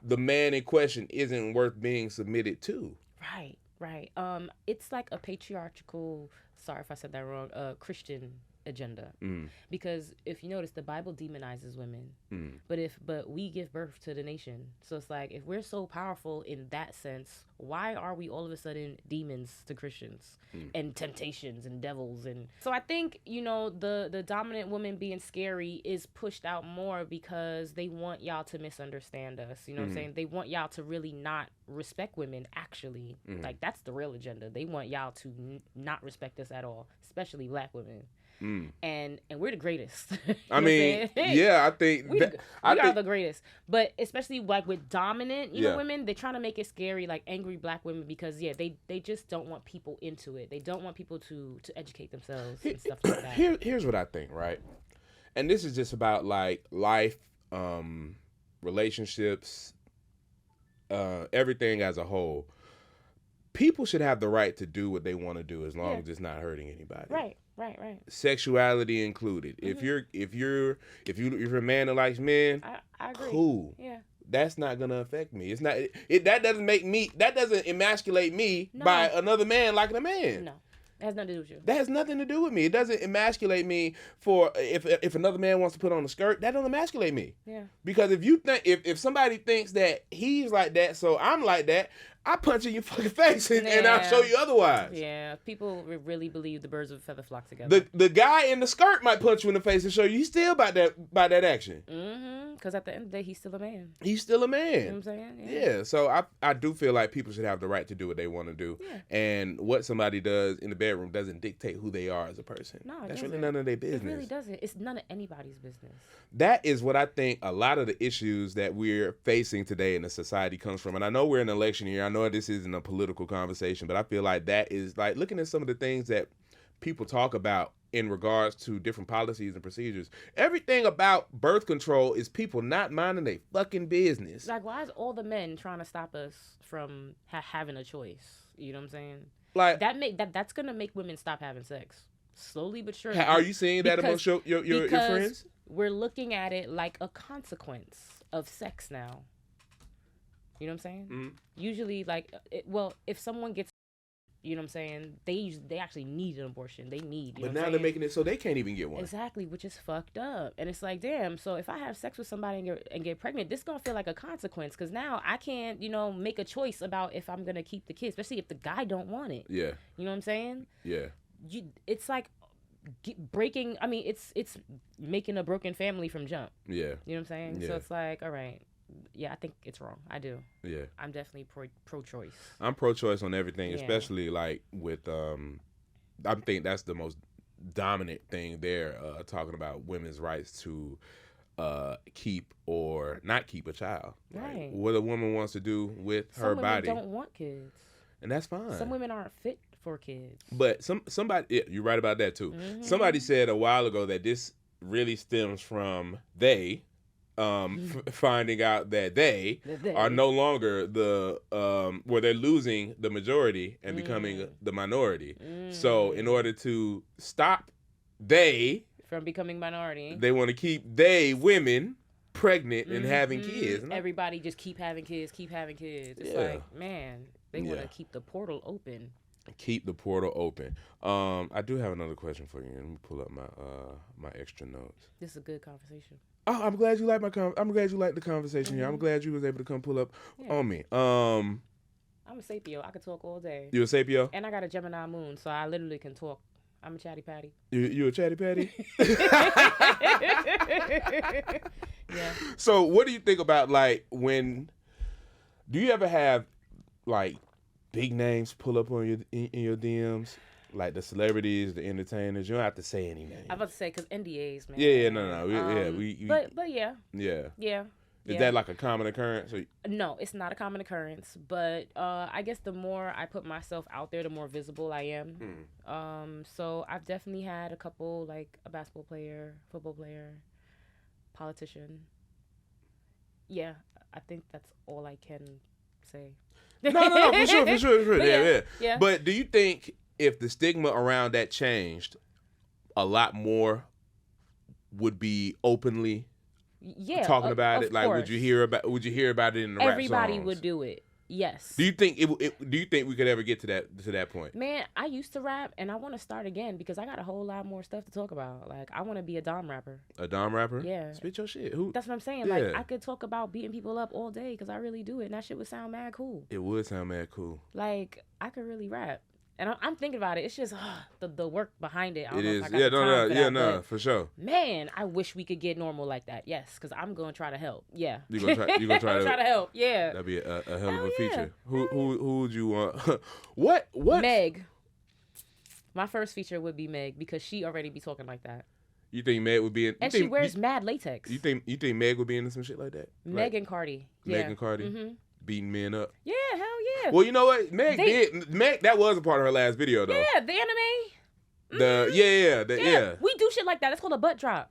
Speaker 2: the man in question isn't worth being submitted to.
Speaker 3: Right. It's like a patriarchal. Sorry if I said that wrong. Christian agenda. Because if you notice, the Bible demonizes women, but we give birth to the nation. So it's like, if we're so powerful in that sense, why are we all of a sudden demons to Christians and temptations and devils? And so I think, the dominant woman being scary is pushed out more because they want y'all to misunderstand us. You know what I'm saying? They want y'all to really not respect women, actually. Like, that's the real agenda. They want y'all to not respect us at all, especially black women. And we're the greatest.
Speaker 2: I mean, I think
Speaker 3: we are the greatest. But especially like with dominant, women, they're trying to make it scary, like angry black women, because they just don't want people into it. They don't want people to educate themselves and stuff like that.
Speaker 2: Here's what I think, right? And this is just about like life, relationships, everything as a whole. People should have the right to do what they want to do as long as it's not hurting anybody.
Speaker 3: Right.
Speaker 2: Sexuality included. If you're a man that likes men,
Speaker 3: I agree.
Speaker 2: Cool.
Speaker 3: Yeah.
Speaker 2: That's not gonna affect me. It's not. That doesn't emasculate me by another man liking a man.
Speaker 3: No. It has nothing to do with you.
Speaker 2: That has nothing to do with me. It doesn't emasculate me for if another man wants to put on a skirt. That doesn't emasculate me.
Speaker 3: Yeah.
Speaker 2: Because if somebody thinks that he's like that, so I'm like that, I punch in your fucking face and I'll show you otherwise.
Speaker 3: Yeah. People really believe the birds of a feather flock together.
Speaker 2: The guy in the skirt might punch you in the face and show you he's still about that action.
Speaker 3: Because at the end of the day, he's still a man.
Speaker 2: He's still a man.
Speaker 3: You know what I'm saying?
Speaker 2: Yeah. So I do feel like people should have the right to do what they want to do. Yeah. And what somebody does in the bedroom doesn't dictate who they are as a person.
Speaker 3: No,
Speaker 2: that's really none of their business.
Speaker 3: It really doesn't. It's none of anybody's business.
Speaker 2: That is what I think a lot of the issues that we're facing today in the society comes from. And I know we're in an election year. I know this isn't a political conversation, but I feel like that is like looking at some of the things that people talk about in regards to different policies and procedures. Everything about birth control is people not minding their fucking business.
Speaker 3: Like, why is all the men trying to stop us from having a choice? You know what I'm saying?
Speaker 2: Like
Speaker 3: that's gonna make women stop having sex slowly but surely.
Speaker 2: Are you seeing that amongst your friends?
Speaker 3: We're looking at it like a consequence of sex now. You know what I'm saying?
Speaker 2: Mm-hmm.
Speaker 3: Usually, like, if someone gets, you know what I'm saying, they actually need an abortion. They need.
Speaker 2: But now they're making it so they can't even get one.
Speaker 3: Exactly, which is fucked up. And it's like, damn. So if I have sex with somebody and get pregnant, this gonna feel like a consequence because now I can't, make a choice about if I'm gonna keep the kid, especially if the guy don't want it.
Speaker 2: Yeah.
Speaker 3: You know what I'm saying?
Speaker 2: Yeah.
Speaker 3: It's like breaking. I mean, it's making a broken family from jump.
Speaker 2: Yeah.
Speaker 3: You know what I'm saying?
Speaker 2: Yeah.
Speaker 3: So it's like, all right. Yeah, I think it's wrong. I do.
Speaker 2: Yeah.
Speaker 3: I'm definitely pro-choice.
Speaker 2: I'm pro-choice on everything, especially like with I think that's the most dominant thing there, talking about women's rights to keep or not keep a child.
Speaker 3: Right.
Speaker 2: Like, what a woman wants to do with her body.
Speaker 3: Some women don't want kids.
Speaker 2: And that's fine.
Speaker 3: Some women aren't fit for kids.
Speaker 2: But somebody, yeah, you're right about that too.
Speaker 3: Mm-hmm.
Speaker 2: Somebody said a while ago that this really stems from they finding out that they are no longer where they're losing the majority and becoming the minority. So in order to stop they
Speaker 3: from becoming minority,
Speaker 2: they want to keep women pregnant and having kids.
Speaker 3: Everybody just keep having kids. It's like, man, they want to keep the portal open.
Speaker 2: Keep the portal open. I do have another question for you. Let me pull up my extra notes.
Speaker 3: This is a good conversation.
Speaker 2: Oh, I'm glad you like I'm glad you like the conversation here. I'm glad you was able to come pull up on me. I'm
Speaker 3: a Sapio. I could talk all day.
Speaker 2: You a Sapio?
Speaker 3: And I got a Gemini moon, so I literally can talk. I'm a chatty patty.
Speaker 2: You a chatty patty?
Speaker 3: Yeah.
Speaker 2: So what do you think about, like, do you ever have, like, big names pull up on in your DMs? Like the celebrities, the entertainers. You don't have to say any names.
Speaker 3: I'm about to say, because NDAs, man.
Speaker 2: Yeah, no.
Speaker 3: But yeah.
Speaker 2: Yeah.
Speaker 3: Yeah.
Speaker 2: Is that like a common occurrence?
Speaker 3: No, it's not a common occurrence. But I guess the more I put myself out there, the more visible I am. So I've definitely had a couple, like a basketball player, football player, politician. Yeah, I think that's all I can say.
Speaker 2: No, for sure.
Speaker 3: Yeah.
Speaker 2: But do you think if the stigma around that changed, a lot more would be openly talking about it? Like,
Speaker 3: course.
Speaker 2: would you hear about it in the rap songs?
Speaker 3: Everybody would do it. Yes.
Speaker 2: Do you think do you think we could ever get to that point?
Speaker 3: Man, I used to rap, and I want to start again because I got a whole lot more stuff to talk about. Like, I want to be a Dom rapper.
Speaker 2: A Dom rapper?
Speaker 3: Yeah.
Speaker 2: Spit your shit.
Speaker 3: That's what I'm saying.
Speaker 2: Yeah.
Speaker 3: Like, I could talk about beating people up all day because I really do it, and that shit would sound mad cool.
Speaker 2: It would sound mad cool.
Speaker 3: Like, I could really rap. And I'm thinking about it. It's just the work behind it. I don't
Speaker 2: it
Speaker 3: know
Speaker 2: is.
Speaker 3: If I got the time for that,
Speaker 2: for sure.
Speaker 3: Man, I wish we could get normal like that. Yes, because I'm gonna try to help. Yeah.
Speaker 2: You gonna try
Speaker 3: to help. Yeah.
Speaker 2: That'd be a hell of a feature. Who would you want? What?
Speaker 3: Meg. My first feature would be Meg because she already be talking like that.
Speaker 2: You think Meg would be in?
Speaker 3: And she wears mad latex.
Speaker 2: You think Meg would be into some shit like that?
Speaker 3: Meg and Cardi.
Speaker 2: Meg and Cardi. Beating men up.
Speaker 3: Yeah, hell yeah.
Speaker 2: Well, you know what? Meg, that was a part of her last video, though.
Speaker 3: Yeah, the anime.
Speaker 2: Yeah.
Speaker 3: We do shit like that. It's called a butt drop.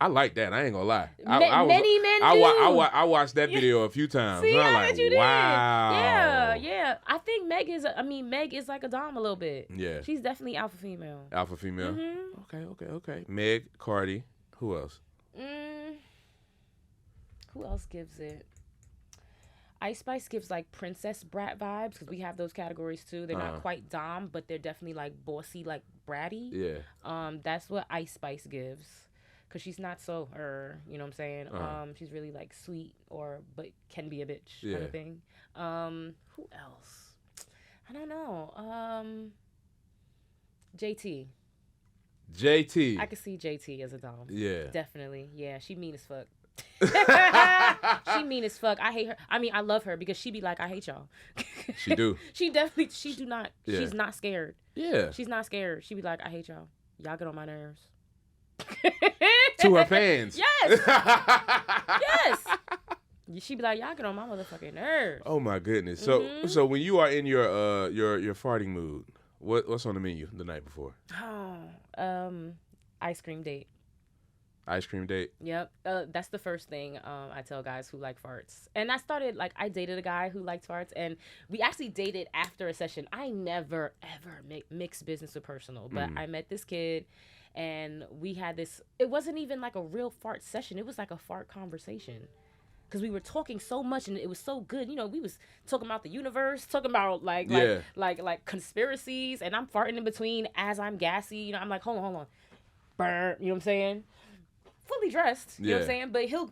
Speaker 2: I like that. I ain't gonna lie.
Speaker 3: Many men do.
Speaker 2: I watched that video a few times.
Speaker 3: See,
Speaker 2: and I'm
Speaker 3: I
Speaker 2: like,
Speaker 3: you did.
Speaker 2: wow.
Speaker 3: Yeah. I think Meg is like a Dom a little bit.
Speaker 2: Yeah.
Speaker 3: She's definitely alpha female.
Speaker 2: Alpha female. Mm-hmm. Okay. Meg, Cardi. Who else?
Speaker 3: Who else gives it? Ice Spice gives like princess brat vibes because we have those categories too. They're not quite Dom, but they're definitely like bossy, like bratty.
Speaker 2: Yeah.
Speaker 3: That's what Ice Spice gives because she's not so you know what I'm saying? She's really like sweet but can be a bitch kind of thing. Who else? I don't know. JT.
Speaker 2: JT.
Speaker 3: I could see JT as a Dom.
Speaker 2: Yeah.
Speaker 3: Definitely. Yeah, she mean as fuck. She mean as fuck. I hate her. I mean, I love her because she be like, I hate y'all.
Speaker 2: She do.
Speaker 3: She's not scared.
Speaker 2: Yeah.
Speaker 3: She's not scared. She be like, I hate y'all. Y'all get on my nerves.
Speaker 2: To her fans.
Speaker 3: Yes. Yes. She be like, y'all get on my motherfucking nerves.
Speaker 2: Oh my goodness. So when you are in your farting mood, what's on the menu the night before?
Speaker 3: Ice cream date.
Speaker 2: Ice cream date.
Speaker 3: Yep. That's the first thing I tell guys who like farts. And I dated a guy who liked farts, and we actually dated after a session. I never, ever mix business with personal, but I met this kid, and we had this, it wasn't even like a real fart session. It was like a fart conversation. Because we were talking so much, and it was so good. You know, we was talking about the universe, talking about like conspiracies, and I'm farting in between as I'm gassy. You know, I'm like, hold on. Burn. You know what I'm saying? Fully dressed, you know what I'm saying? But he'll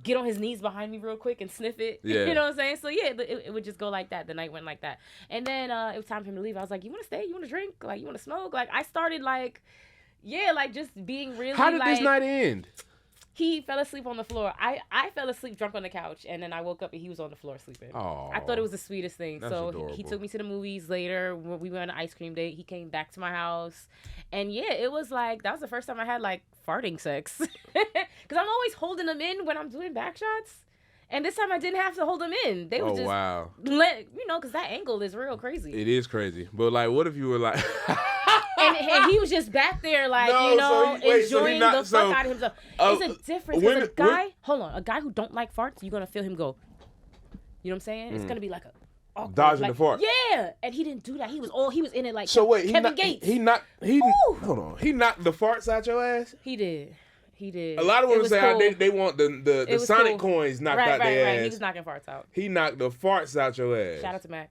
Speaker 3: get on his knees behind me real quick and sniff it.
Speaker 2: Yeah.
Speaker 3: You know what I'm saying? So yeah, it would just go like that. The night went like that. And then it was time for him to leave. I was like, you want to stay? You want to drink? Like, you want to smoke? Like, I started just being really
Speaker 2: How did this night end?
Speaker 3: He fell asleep on the floor. I fell asleep drunk on the couch, and then I woke up and he was on the floor sleeping.
Speaker 2: Oh,
Speaker 3: I thought it was the sweetest thing.
Speaker 2: That's
Speaker 3: so
Speaker 2: adorable.
Speaker 3: he took me to the movies later. We went on an ice cream date. He came back to my house, and yeah, it was like that was the first time I had like farting sex, because I'm always holding them in when I'm doing back shots. And this time I didn't have to hold them in. They was just
Speaker 2: wow.
Speaker 3: because that angle is real crazy.
Speaker 2: It is crazy. But like, what if you were like,
Speaker 3: and he was just back there, like, enjoying the fuck out of himself. It's a difference. Because a guy, a guy who don't like farts, you're gonna feel him go. You know what I'm saying? It's gonna be like a awkward,
Speaker 2: dodging the fart.
Speaker 3: Yeah, and he didn't do that. He was in it like
Speaker 2: Kevin
Speaker 3: Gates.
Speaker 2: He knocked the farts out your ass.
Speaker 3: He did.
Speaker 2: A lot of women say how they want the Sonic coins knocked out their ass.
Speaker 3: He was knocking farts out.
Speaker 2: He knocked the farts out your ass.
Speaker 3: Shout out to Mac.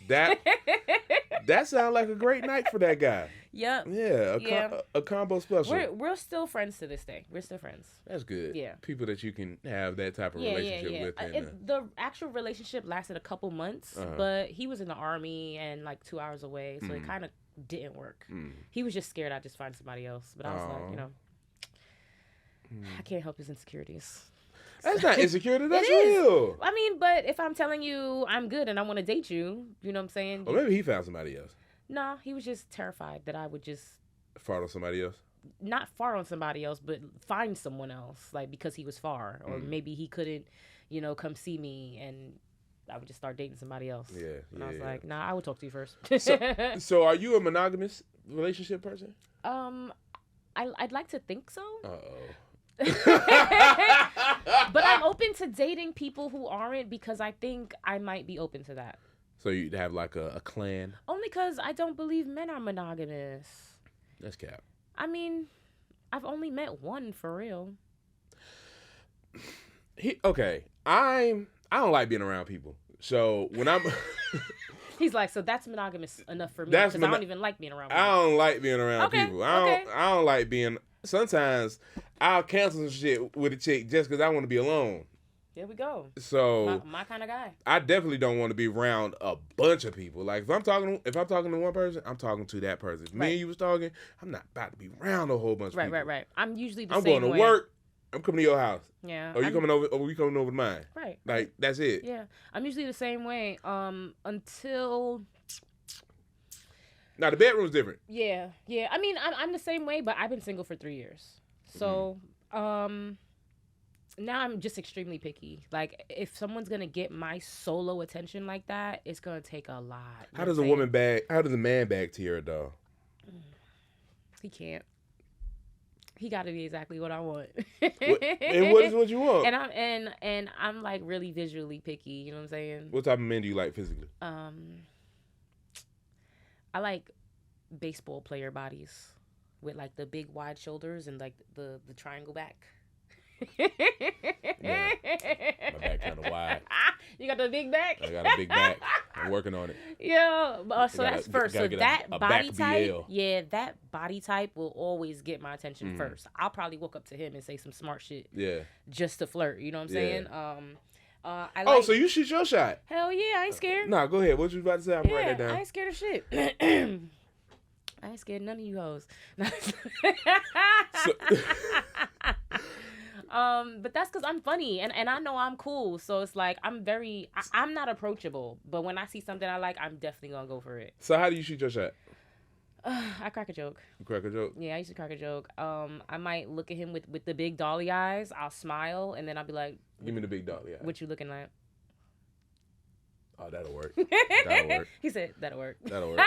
Speaker 2: That sounds like a great night for that guy.
Speaker 3: Yep.
Speaker 2: Yeah, a combo special.
Speaker 3: We're still friends to this day. We're still friends.
Speaker 2: That's good.
Speaker 3: Yeah.
Speaker 2: People that you can have that type of relationship with. And,
Speaker 3: the actual relationship lasted a couple months, but he was in the army and like 2 hours away, so it kind of didn't work. He was just scared I'd just find somebody else, but I was like, I can't help his insecurities.
Speaker 2: That's not insecurity. That's real.
Speaker 3: I mean, but if I'm telling you I'm good and I want to date you, you know what I'm saying?
Speaker 2: Or maybe he found somebody else.
Speaker 3: No, he was just terrified that I would just
Speaker 2: fart on somebody else.
Speaker 3: Not fart on somebody else, but find someone else, like because he was far, or maybe he couldn't, come see me, and I would just start dating somebody else.
Speaker 2: Yeah.
Speaker 3: And I was like, nah, I would talk to you first.
Speaker 2: So are you a monogamous relationship person?
Speaker 3: I'd like to think so.
Speaker 2: Uh-oh.
Speaker 3: But I'm open to dating people who aren't, because I think I might be open to that.
Speaker 2: So you'd have like a clan? Only
Speaker 3: because I don't believe men are monogamous.
Speaker 2: That's cap.
Speaker 3: I mean, I've only met one for real.
Speaker 2: I don't like being around people. So when I'm
Speaker 3: He's like, so that's monogamous enough for me, because I don't even like being around people.
Speaker 2: I don't like being around people. I don't like being. Sometimes I'll cancel some shit with a chick just because I want to be alone.
Speaker 3: There we go.
Speaker 2: So
Speaker 3: my kind of guy.
Speaker 2: I definitely don't want to be around a bunch of people. Like if I'm talking to one person, I'm talking to that person. If me and you was talking, I'm not about to be around a whole bunch of people.
Speaker 3: Right. I'm usually the
Speaker 2: same
Speaker 3: way.
Speaker 2: I'm going to work. I'm coming to your house.
Speaker 3: Yeah.
Speaker 2: Or you coming over? Or we coming over to mine?
Speaker 3: Right.
Speaker 2: Like that's it.
Speaker 3: Yeah. I'm usually the same way. Until.
Speaker 2: Now the bedroom's different.
Speaker 3: Yeah. I mean, I'm the same way, but I've been single for 3 years. So, now I'm just extremely picky. Like, if someone's gonna get my solo attention like that, it's gonna take a lot.
Speaker 2: How does a man bag Tierra Doll?
Speaker 3: He can't. He got to be exactly what I want.
Speaker 2: And what is what you want?
Speaker 3: And I'm like really visually picky. You know what I'm saying?
Speaker 2: What type of men do you like physically?
Speaker 3: I like baseball player bodies with like the big wide shoulders and like the triangle back.
Speaker 2: Yeah. My back kind of wide.
Speaker 3: You got the big back?
Speaker 2: I got a big back. I'm working on it.
Speaker 3: Yeah. So that's first. So that body type,
Speaker 2: BL.
Speaker 3: that body type will always get my attention first. I'll probably walk up to him and say some smart shit.
Speaker 2: Yeah. Just
Speaker 3: to flirt. You know what I'm saying?
Speaker 2: So you shoot your shot?
Speaker 3: Hell yeah, I ain't scared.
Speaker 2: Nah, go ahead. What you about to say? I'm writing it down.
Speaker 3: I ain't scared of shit. I ain't scared of none of you hoes. But that's because I'm funny and I know I'm cool. So it's like I'm not approachable. But when I see something I like, I'm definitely gonna go for it.
Speaker 2: So how do you shoot your shot?
Speaker 3: I crack a joke.
Speaker 2: You crack a joke?
Speaker 3: Yeah, I used to crack a joke. I might look at him with the big dolly eyes. I'll smile and then I'll be like,
Speaker 2: give me the big dolly eyes.
Speaker 3: What you looking at?
Speaker 2: Oh, that'll work. That'll work.
Speaker 3: He said that'll work.
Speaker 2: That'll work.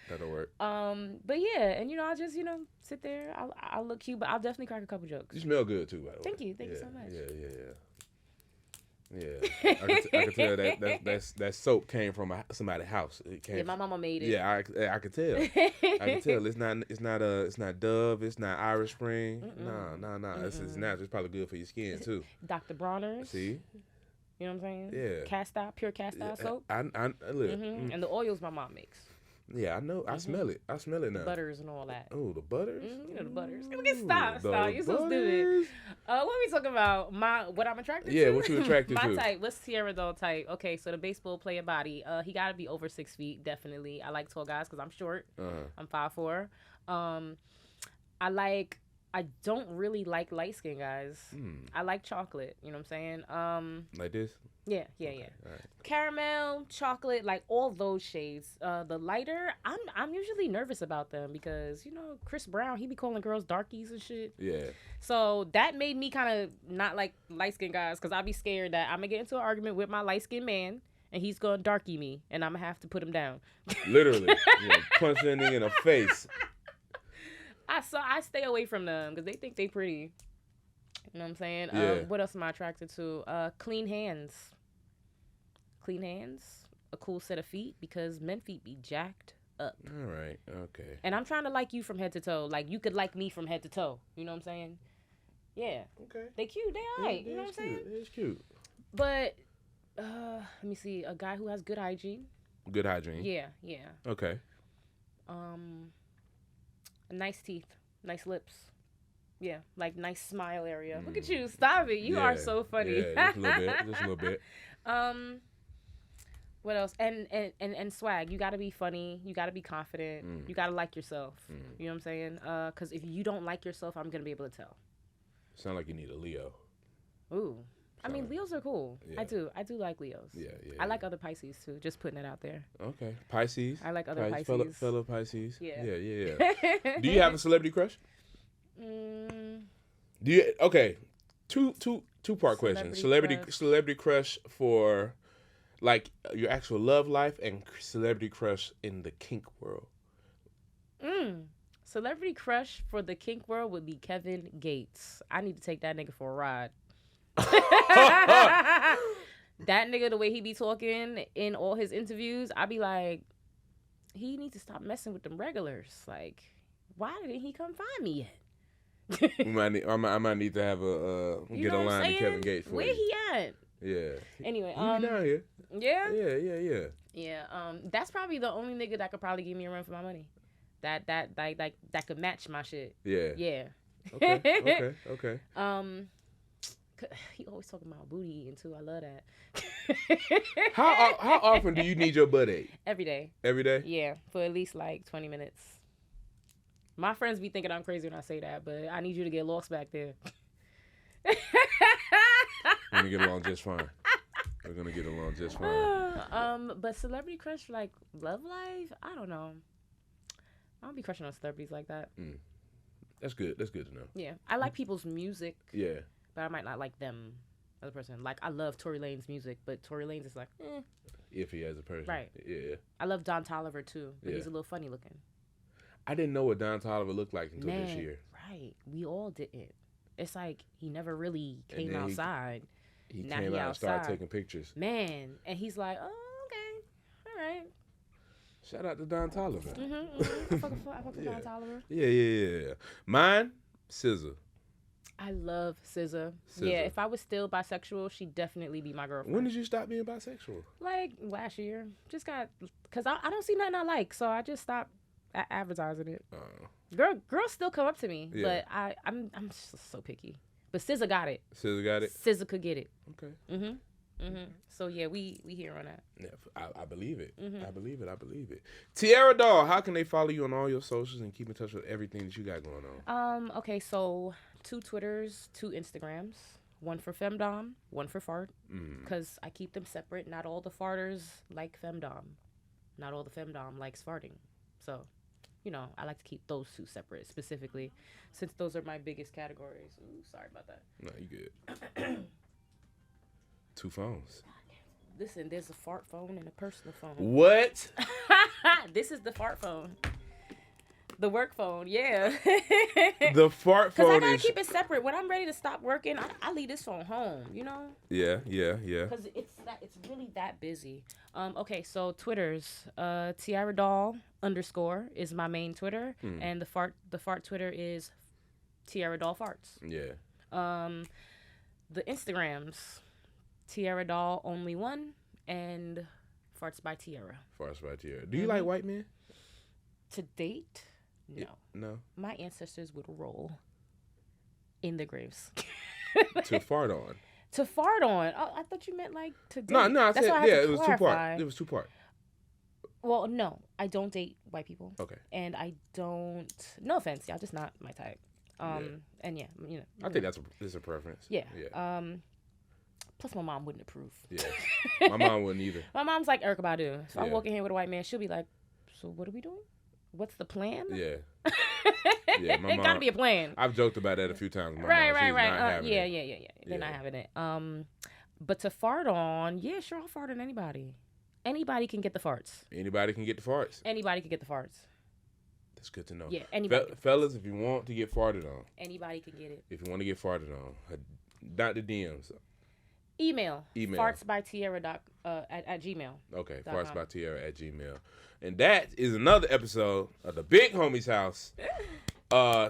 Speaker 2: That'll work.
Speaker 3: But yeah, and I'll just sit there. I'll look cute, but I'll definitely crack a couple jokes.
Speaker 2: You smell good too, by the way.
Speaker 3: Thank you so much.
Speaker 2: Yeah. I could tell that soap came from somebody's house.
Speaker 3: My mama made it.
Speaker 2: Yeah, I could tell. I could tell. It's not Dove. It's not Irish Spring. No. It's natural. It's probably good for your skin too.
Speaker 3: Dr. Bronner's.
Speaker 2: See.
Speaker 3: You know what I'm saying?
Speaker 2: Yeah.
Speaker 3: Pure cast iron soap.
Speaker 2: I look.
Speaker 3: And the oils my mom makes.
Speaker 2: Yeah, I know. I smell it. I smell it now.
Speaker 3: Butters and all that.
Speaker 2: Oh, the butters?
Speaker 3: You know the butters. Stop. You're so stupid. What are we talking about? What I'm attracted to?
Speaker 2: Yeah, what you attracted to?
Speaker 3: My type. What's Tierra Doll type? Okay, so the baseball player body. He got to be over 6 feet, definitely. I like tall guys because I'm short. I'm 5'4". I I don't really like light skin guys. I like chocolate. You know what I'm saying?
Speaker 2: Like this?
Speaker 3: Yeah.
Speaker 2: All right.
Speaker 3: Caramel, chocolate, like all those shades. The lighter, I'm usually nervous about them because Chris Brown, he be calling girls darkies and shit.
Speaker 2: Yeah.
Speaker 3: So that made me kind of not like light skinned guys because I'd be scared that I'm gonna get into an argument with my light skinned man and he's gonna darky me and I'm gonna have to put him down.
Speaker 2: Literally, punch that nigga in the face.
Speaker 3: I stay away from them because they think they pretty. You know what I'm saying?
Speaker 2: Yeah.
Speaker 3: What else am I attracted to? Clean hands. Clean hands. A cool set of feet because men feet be jacked up.
Speaker 2: All right. Okay.
Speaker 3: And I'm trying to like you from head to toe. Like you could like me from head to toe. You know what I'm saying? Yeah.
Speaker 2: Okay.
Speaker 3: They cute. They alright. You know what I'm saying?
Speaker 2: It's cute.
Speaker 3: But let me see. A guy who has good hygiene.
Speaker 2: Good hygiene.
Speaker 3: Yeah.
Speaker 2: Okay.
Speaker 3: Nice teeth. Nice lips. Yeah, like nice smile area. Look at you. Stop it. You are so funny.
Speaker 2: Yeah, just a little bit.
Speaker 3: What else? And swag. You got to be funny. You got to be confident. You got to like yourself. You know what I'm saying? Because if you don't like yourself, I'm going to be able to tell.
Speaker 2: Sound like you need a Leo.
Speaker 3: Ooh. I mean, Leos are cool.
Speaker 2: Yeah.
Speaker 3: I do like Leos.
Speaker 2: Yeah.
Speaker 3: I like other Pisces, too. Just putting it out there.
Speaker 2: Okay. Pisces.
Speaker 3: I like other Pisces.
Speaker 2: Fellow Pisces.
Speaker 3: Yeah.
Speaker 2: Yeah. Do you have a celebrity crush? Do you? Okay. Two-part question. Celebrity crush for like your actual love life and celebrity crush in the kink world.
Speaker 3: Celebrity crush for the kink world would be Kevin Gates. I need to take that nigga for a ride. That nigga, the way he be talking in all his interviews, I be like, he needs to stop messing with them regulars. Like, why didn't he come find me yet?
Speaker 2: I might need to have get a line to Kevin Gates for
Speaker 3: Where he at?
Speaker 2: Yeah.
Speaker 3: Anyway,
Speaker 2: he be down here.
Speaker 3: Yeah. Yeah. That's probably the only nigga that could probably give me a run for my money. That could match my shit.
Speaker 2: Yeah.
Speaker 3: Yeah.
Speaker 2: Okay.
Speaker 3: He always talking about booty eating too. I love that.
Speaker 2: How often do you need your butt ate?
Speaker 3: Every day.
Speaker 2: Every day?
Speaker 3: Yeah, for at least like 20 minutes. My friends be thinking I'm crazy when I say that, but I need you to get lost back there.
Speaker 2: We're gonna get along just fine. We're gonna get along just fine.
Speaker 3: But celebrity crush, like love life, I don't know. I don't be crushing on celebrities like that.
Speaker 2: That's good. That's good to know.
Speaker 3: Yeah, I like people's music.
Speaker 2: Yeah.
Speaker 3: But I might not like them as a person. Like, I love Tory Lanez music, but Tory Lanez is like,
Speaker 2: Iffy as a person.
Speaker 3: Right.
Speaker 2: Yeah.
Speaker 3: I love Don Toliver, too, but he's a little funny looking.
Speaker 2: I didn't know what Don Toliver looked like until this year.
Speaker 3: Right. We all didn't. It's like he never really came outside.
Speaker 2: He
Speaker 3: now
Speaker 2: came
Speaker 3: he
Speaker 2: out and
Speaker 3: outside.
Speaker 2: started taking pictures.
Speaker 3: Man. And he's like, oh, okay. All right.
Speaker 2: Shout out to Don Toliver.
Speaker 3: I fuck with Don Toliver.
Speaker 2: Yeah. Mine, SZA.
Speaker 3: I love SZA. Yeah, if I was still bisexual, she'd definitely be my girlfriend.
Speaker 2: When did you stop being bisexual?
Speaker 3: Like last year. Just got, because I don't see nothing I like, so I just stopped advertising it. Girls still come up to me, but I'm just so picky. But SZA got it.
Speaker 2: SZA got it?
Speaker 3: SZA could get it.
Speaker 2: Okay.
Speaker 3: So yeah, we here on that.
Speaker 2: Yeah, I believe it. I believe it. Tierra Doll, how can they follow you on all your socials and keep in touch with everything that you got going on?
Speaker 3: Okay, so 2 Twitters, 2 Instagrams, 1 for FemDomme, 1 for Fart, because I keep them separate. Not all the farters like FemDomme. Not all the FemDomme likes farting. So, I like to keep those 2 separate specifically, since those are my biggest categories. Ooh, sorry about that.
Speaker 2: No, you good. 2 phones.
Speaker 3: Listen, there's a fart phone and a personal phone.
Speaker 2: What?
Speaker 3: This is the fart phone. The work phone, yeah.
Speaker 2: The fart phone
Speaker 3: Because I gotta keep it separate. When I'm ready to stop working, I leave this phone home,
Speaker 2: Yeah.
Speaker 3: Because it's really that busy. Okay, so Twitters, Tierra Doll _ is my main Twitter, and the fart Twitter is Tierra Doll Farts.
Speaker 2: Yeah.
Speaker 3: The Instagrams, Tierra Doll only 1 and Farts by Tierra.
Speaker 2: Farts by Tierra. Do you like white men?
Speaker 3: To date, no.
Speaker 2: No.
Speaker 3: My ancestors would roll in the graves.
Speaker 2: To fart on.
Speaker 3: To fart on. Oh, I thought you meant like to date.
Speaker 2: No, I
Speaker 3: That's
Speaker 2: said,
Speaker 3: why I had to
Speaker 2: it was
Speaker 3: clarify.
Speaker 2: 2-part. It was 2-part.
Speaker 3: Well, no, I don't date white people.
Speaker 2: Okay.
Speaker 3: And I don't, no offense, y'all just not my type. And yeah, you know.
Speaker 2: I think that's a preference.
Speaker 3: Yeah.
Speaker 2: Yeah.
Speaker 3: Plus, my mom wouldn't approve.
Speaker 2: Yeah. My mom wouldn't either.
Speaker 3: My mom's like Erykah Badu. So I
Speaker 2: Yeah.
Speaker 3: walk in here with a white man, she'll be like, "So what are we doing? What's the plan?"
Speaker 2: Yeah. Yeah, my
Speaker 3: It
Speaker 2: mom,
Speaker 3: gotta be a plan.
Speaker 2: I've joked about that a few times. My
Speaker 3: Right.
Speaker 2: mom, she's not having
Speaker 3: Yeah.
Speaker 2: it.
Speaker 3: They're not
Speaker 2: Yeah.
Speaker 3: having it. But to fart on, yeah, sure, I'll fart on anybody. Anybody can get the farts.
Speaker 2: Anybody can get the farts.
Speaker 3: Anybody can get the farts.
Speaker 2: That's good to know.
Speaker 3: Yeah, anybody.
Speaker 2: Fellas, if you want to get farted on,
Speaker 3: Anybody can get it.
Speaker 2: if you want to get farted on, not the DMs.
Speaker 3: Email.
Speaker 2: Email.
Speaker 3: Fartsbytierra at Gmail.
Speaker 2: Okay,
Speaker 3: .com.
Speaker 2: fartsbytierra@gmail. And that is another episode of the Big Homie's House.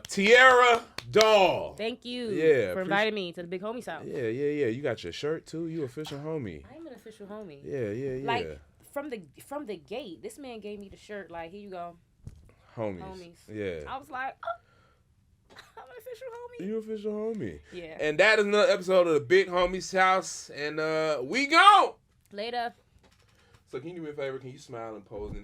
Speaker 2: Tierra Doll.
Speaker 3: Thank you
Speaker 2: Yeah,
Speaker 3: for inviting me to the Big Homie's house.
Speaker 2: Yeah. You got your shirt too. You official homie.
Speaker 3: I'm an official homie.
Speaker 2: Yeah.
Speaker 3: Like from the gate, this man gave me the shirt. Like, here you go,
Speaker 2: Homies. Yeah.
Speaker 3: I was like, oh, I'm an official homie.
Speaker 2: You official homie.
Speaker 3: Yeah.
Speaker 2: And that is another episode of the Big Homie's House. And we gone.
Speaker 3: Later.
Speaker 2: So can you do me a favor? Can you smile and pose in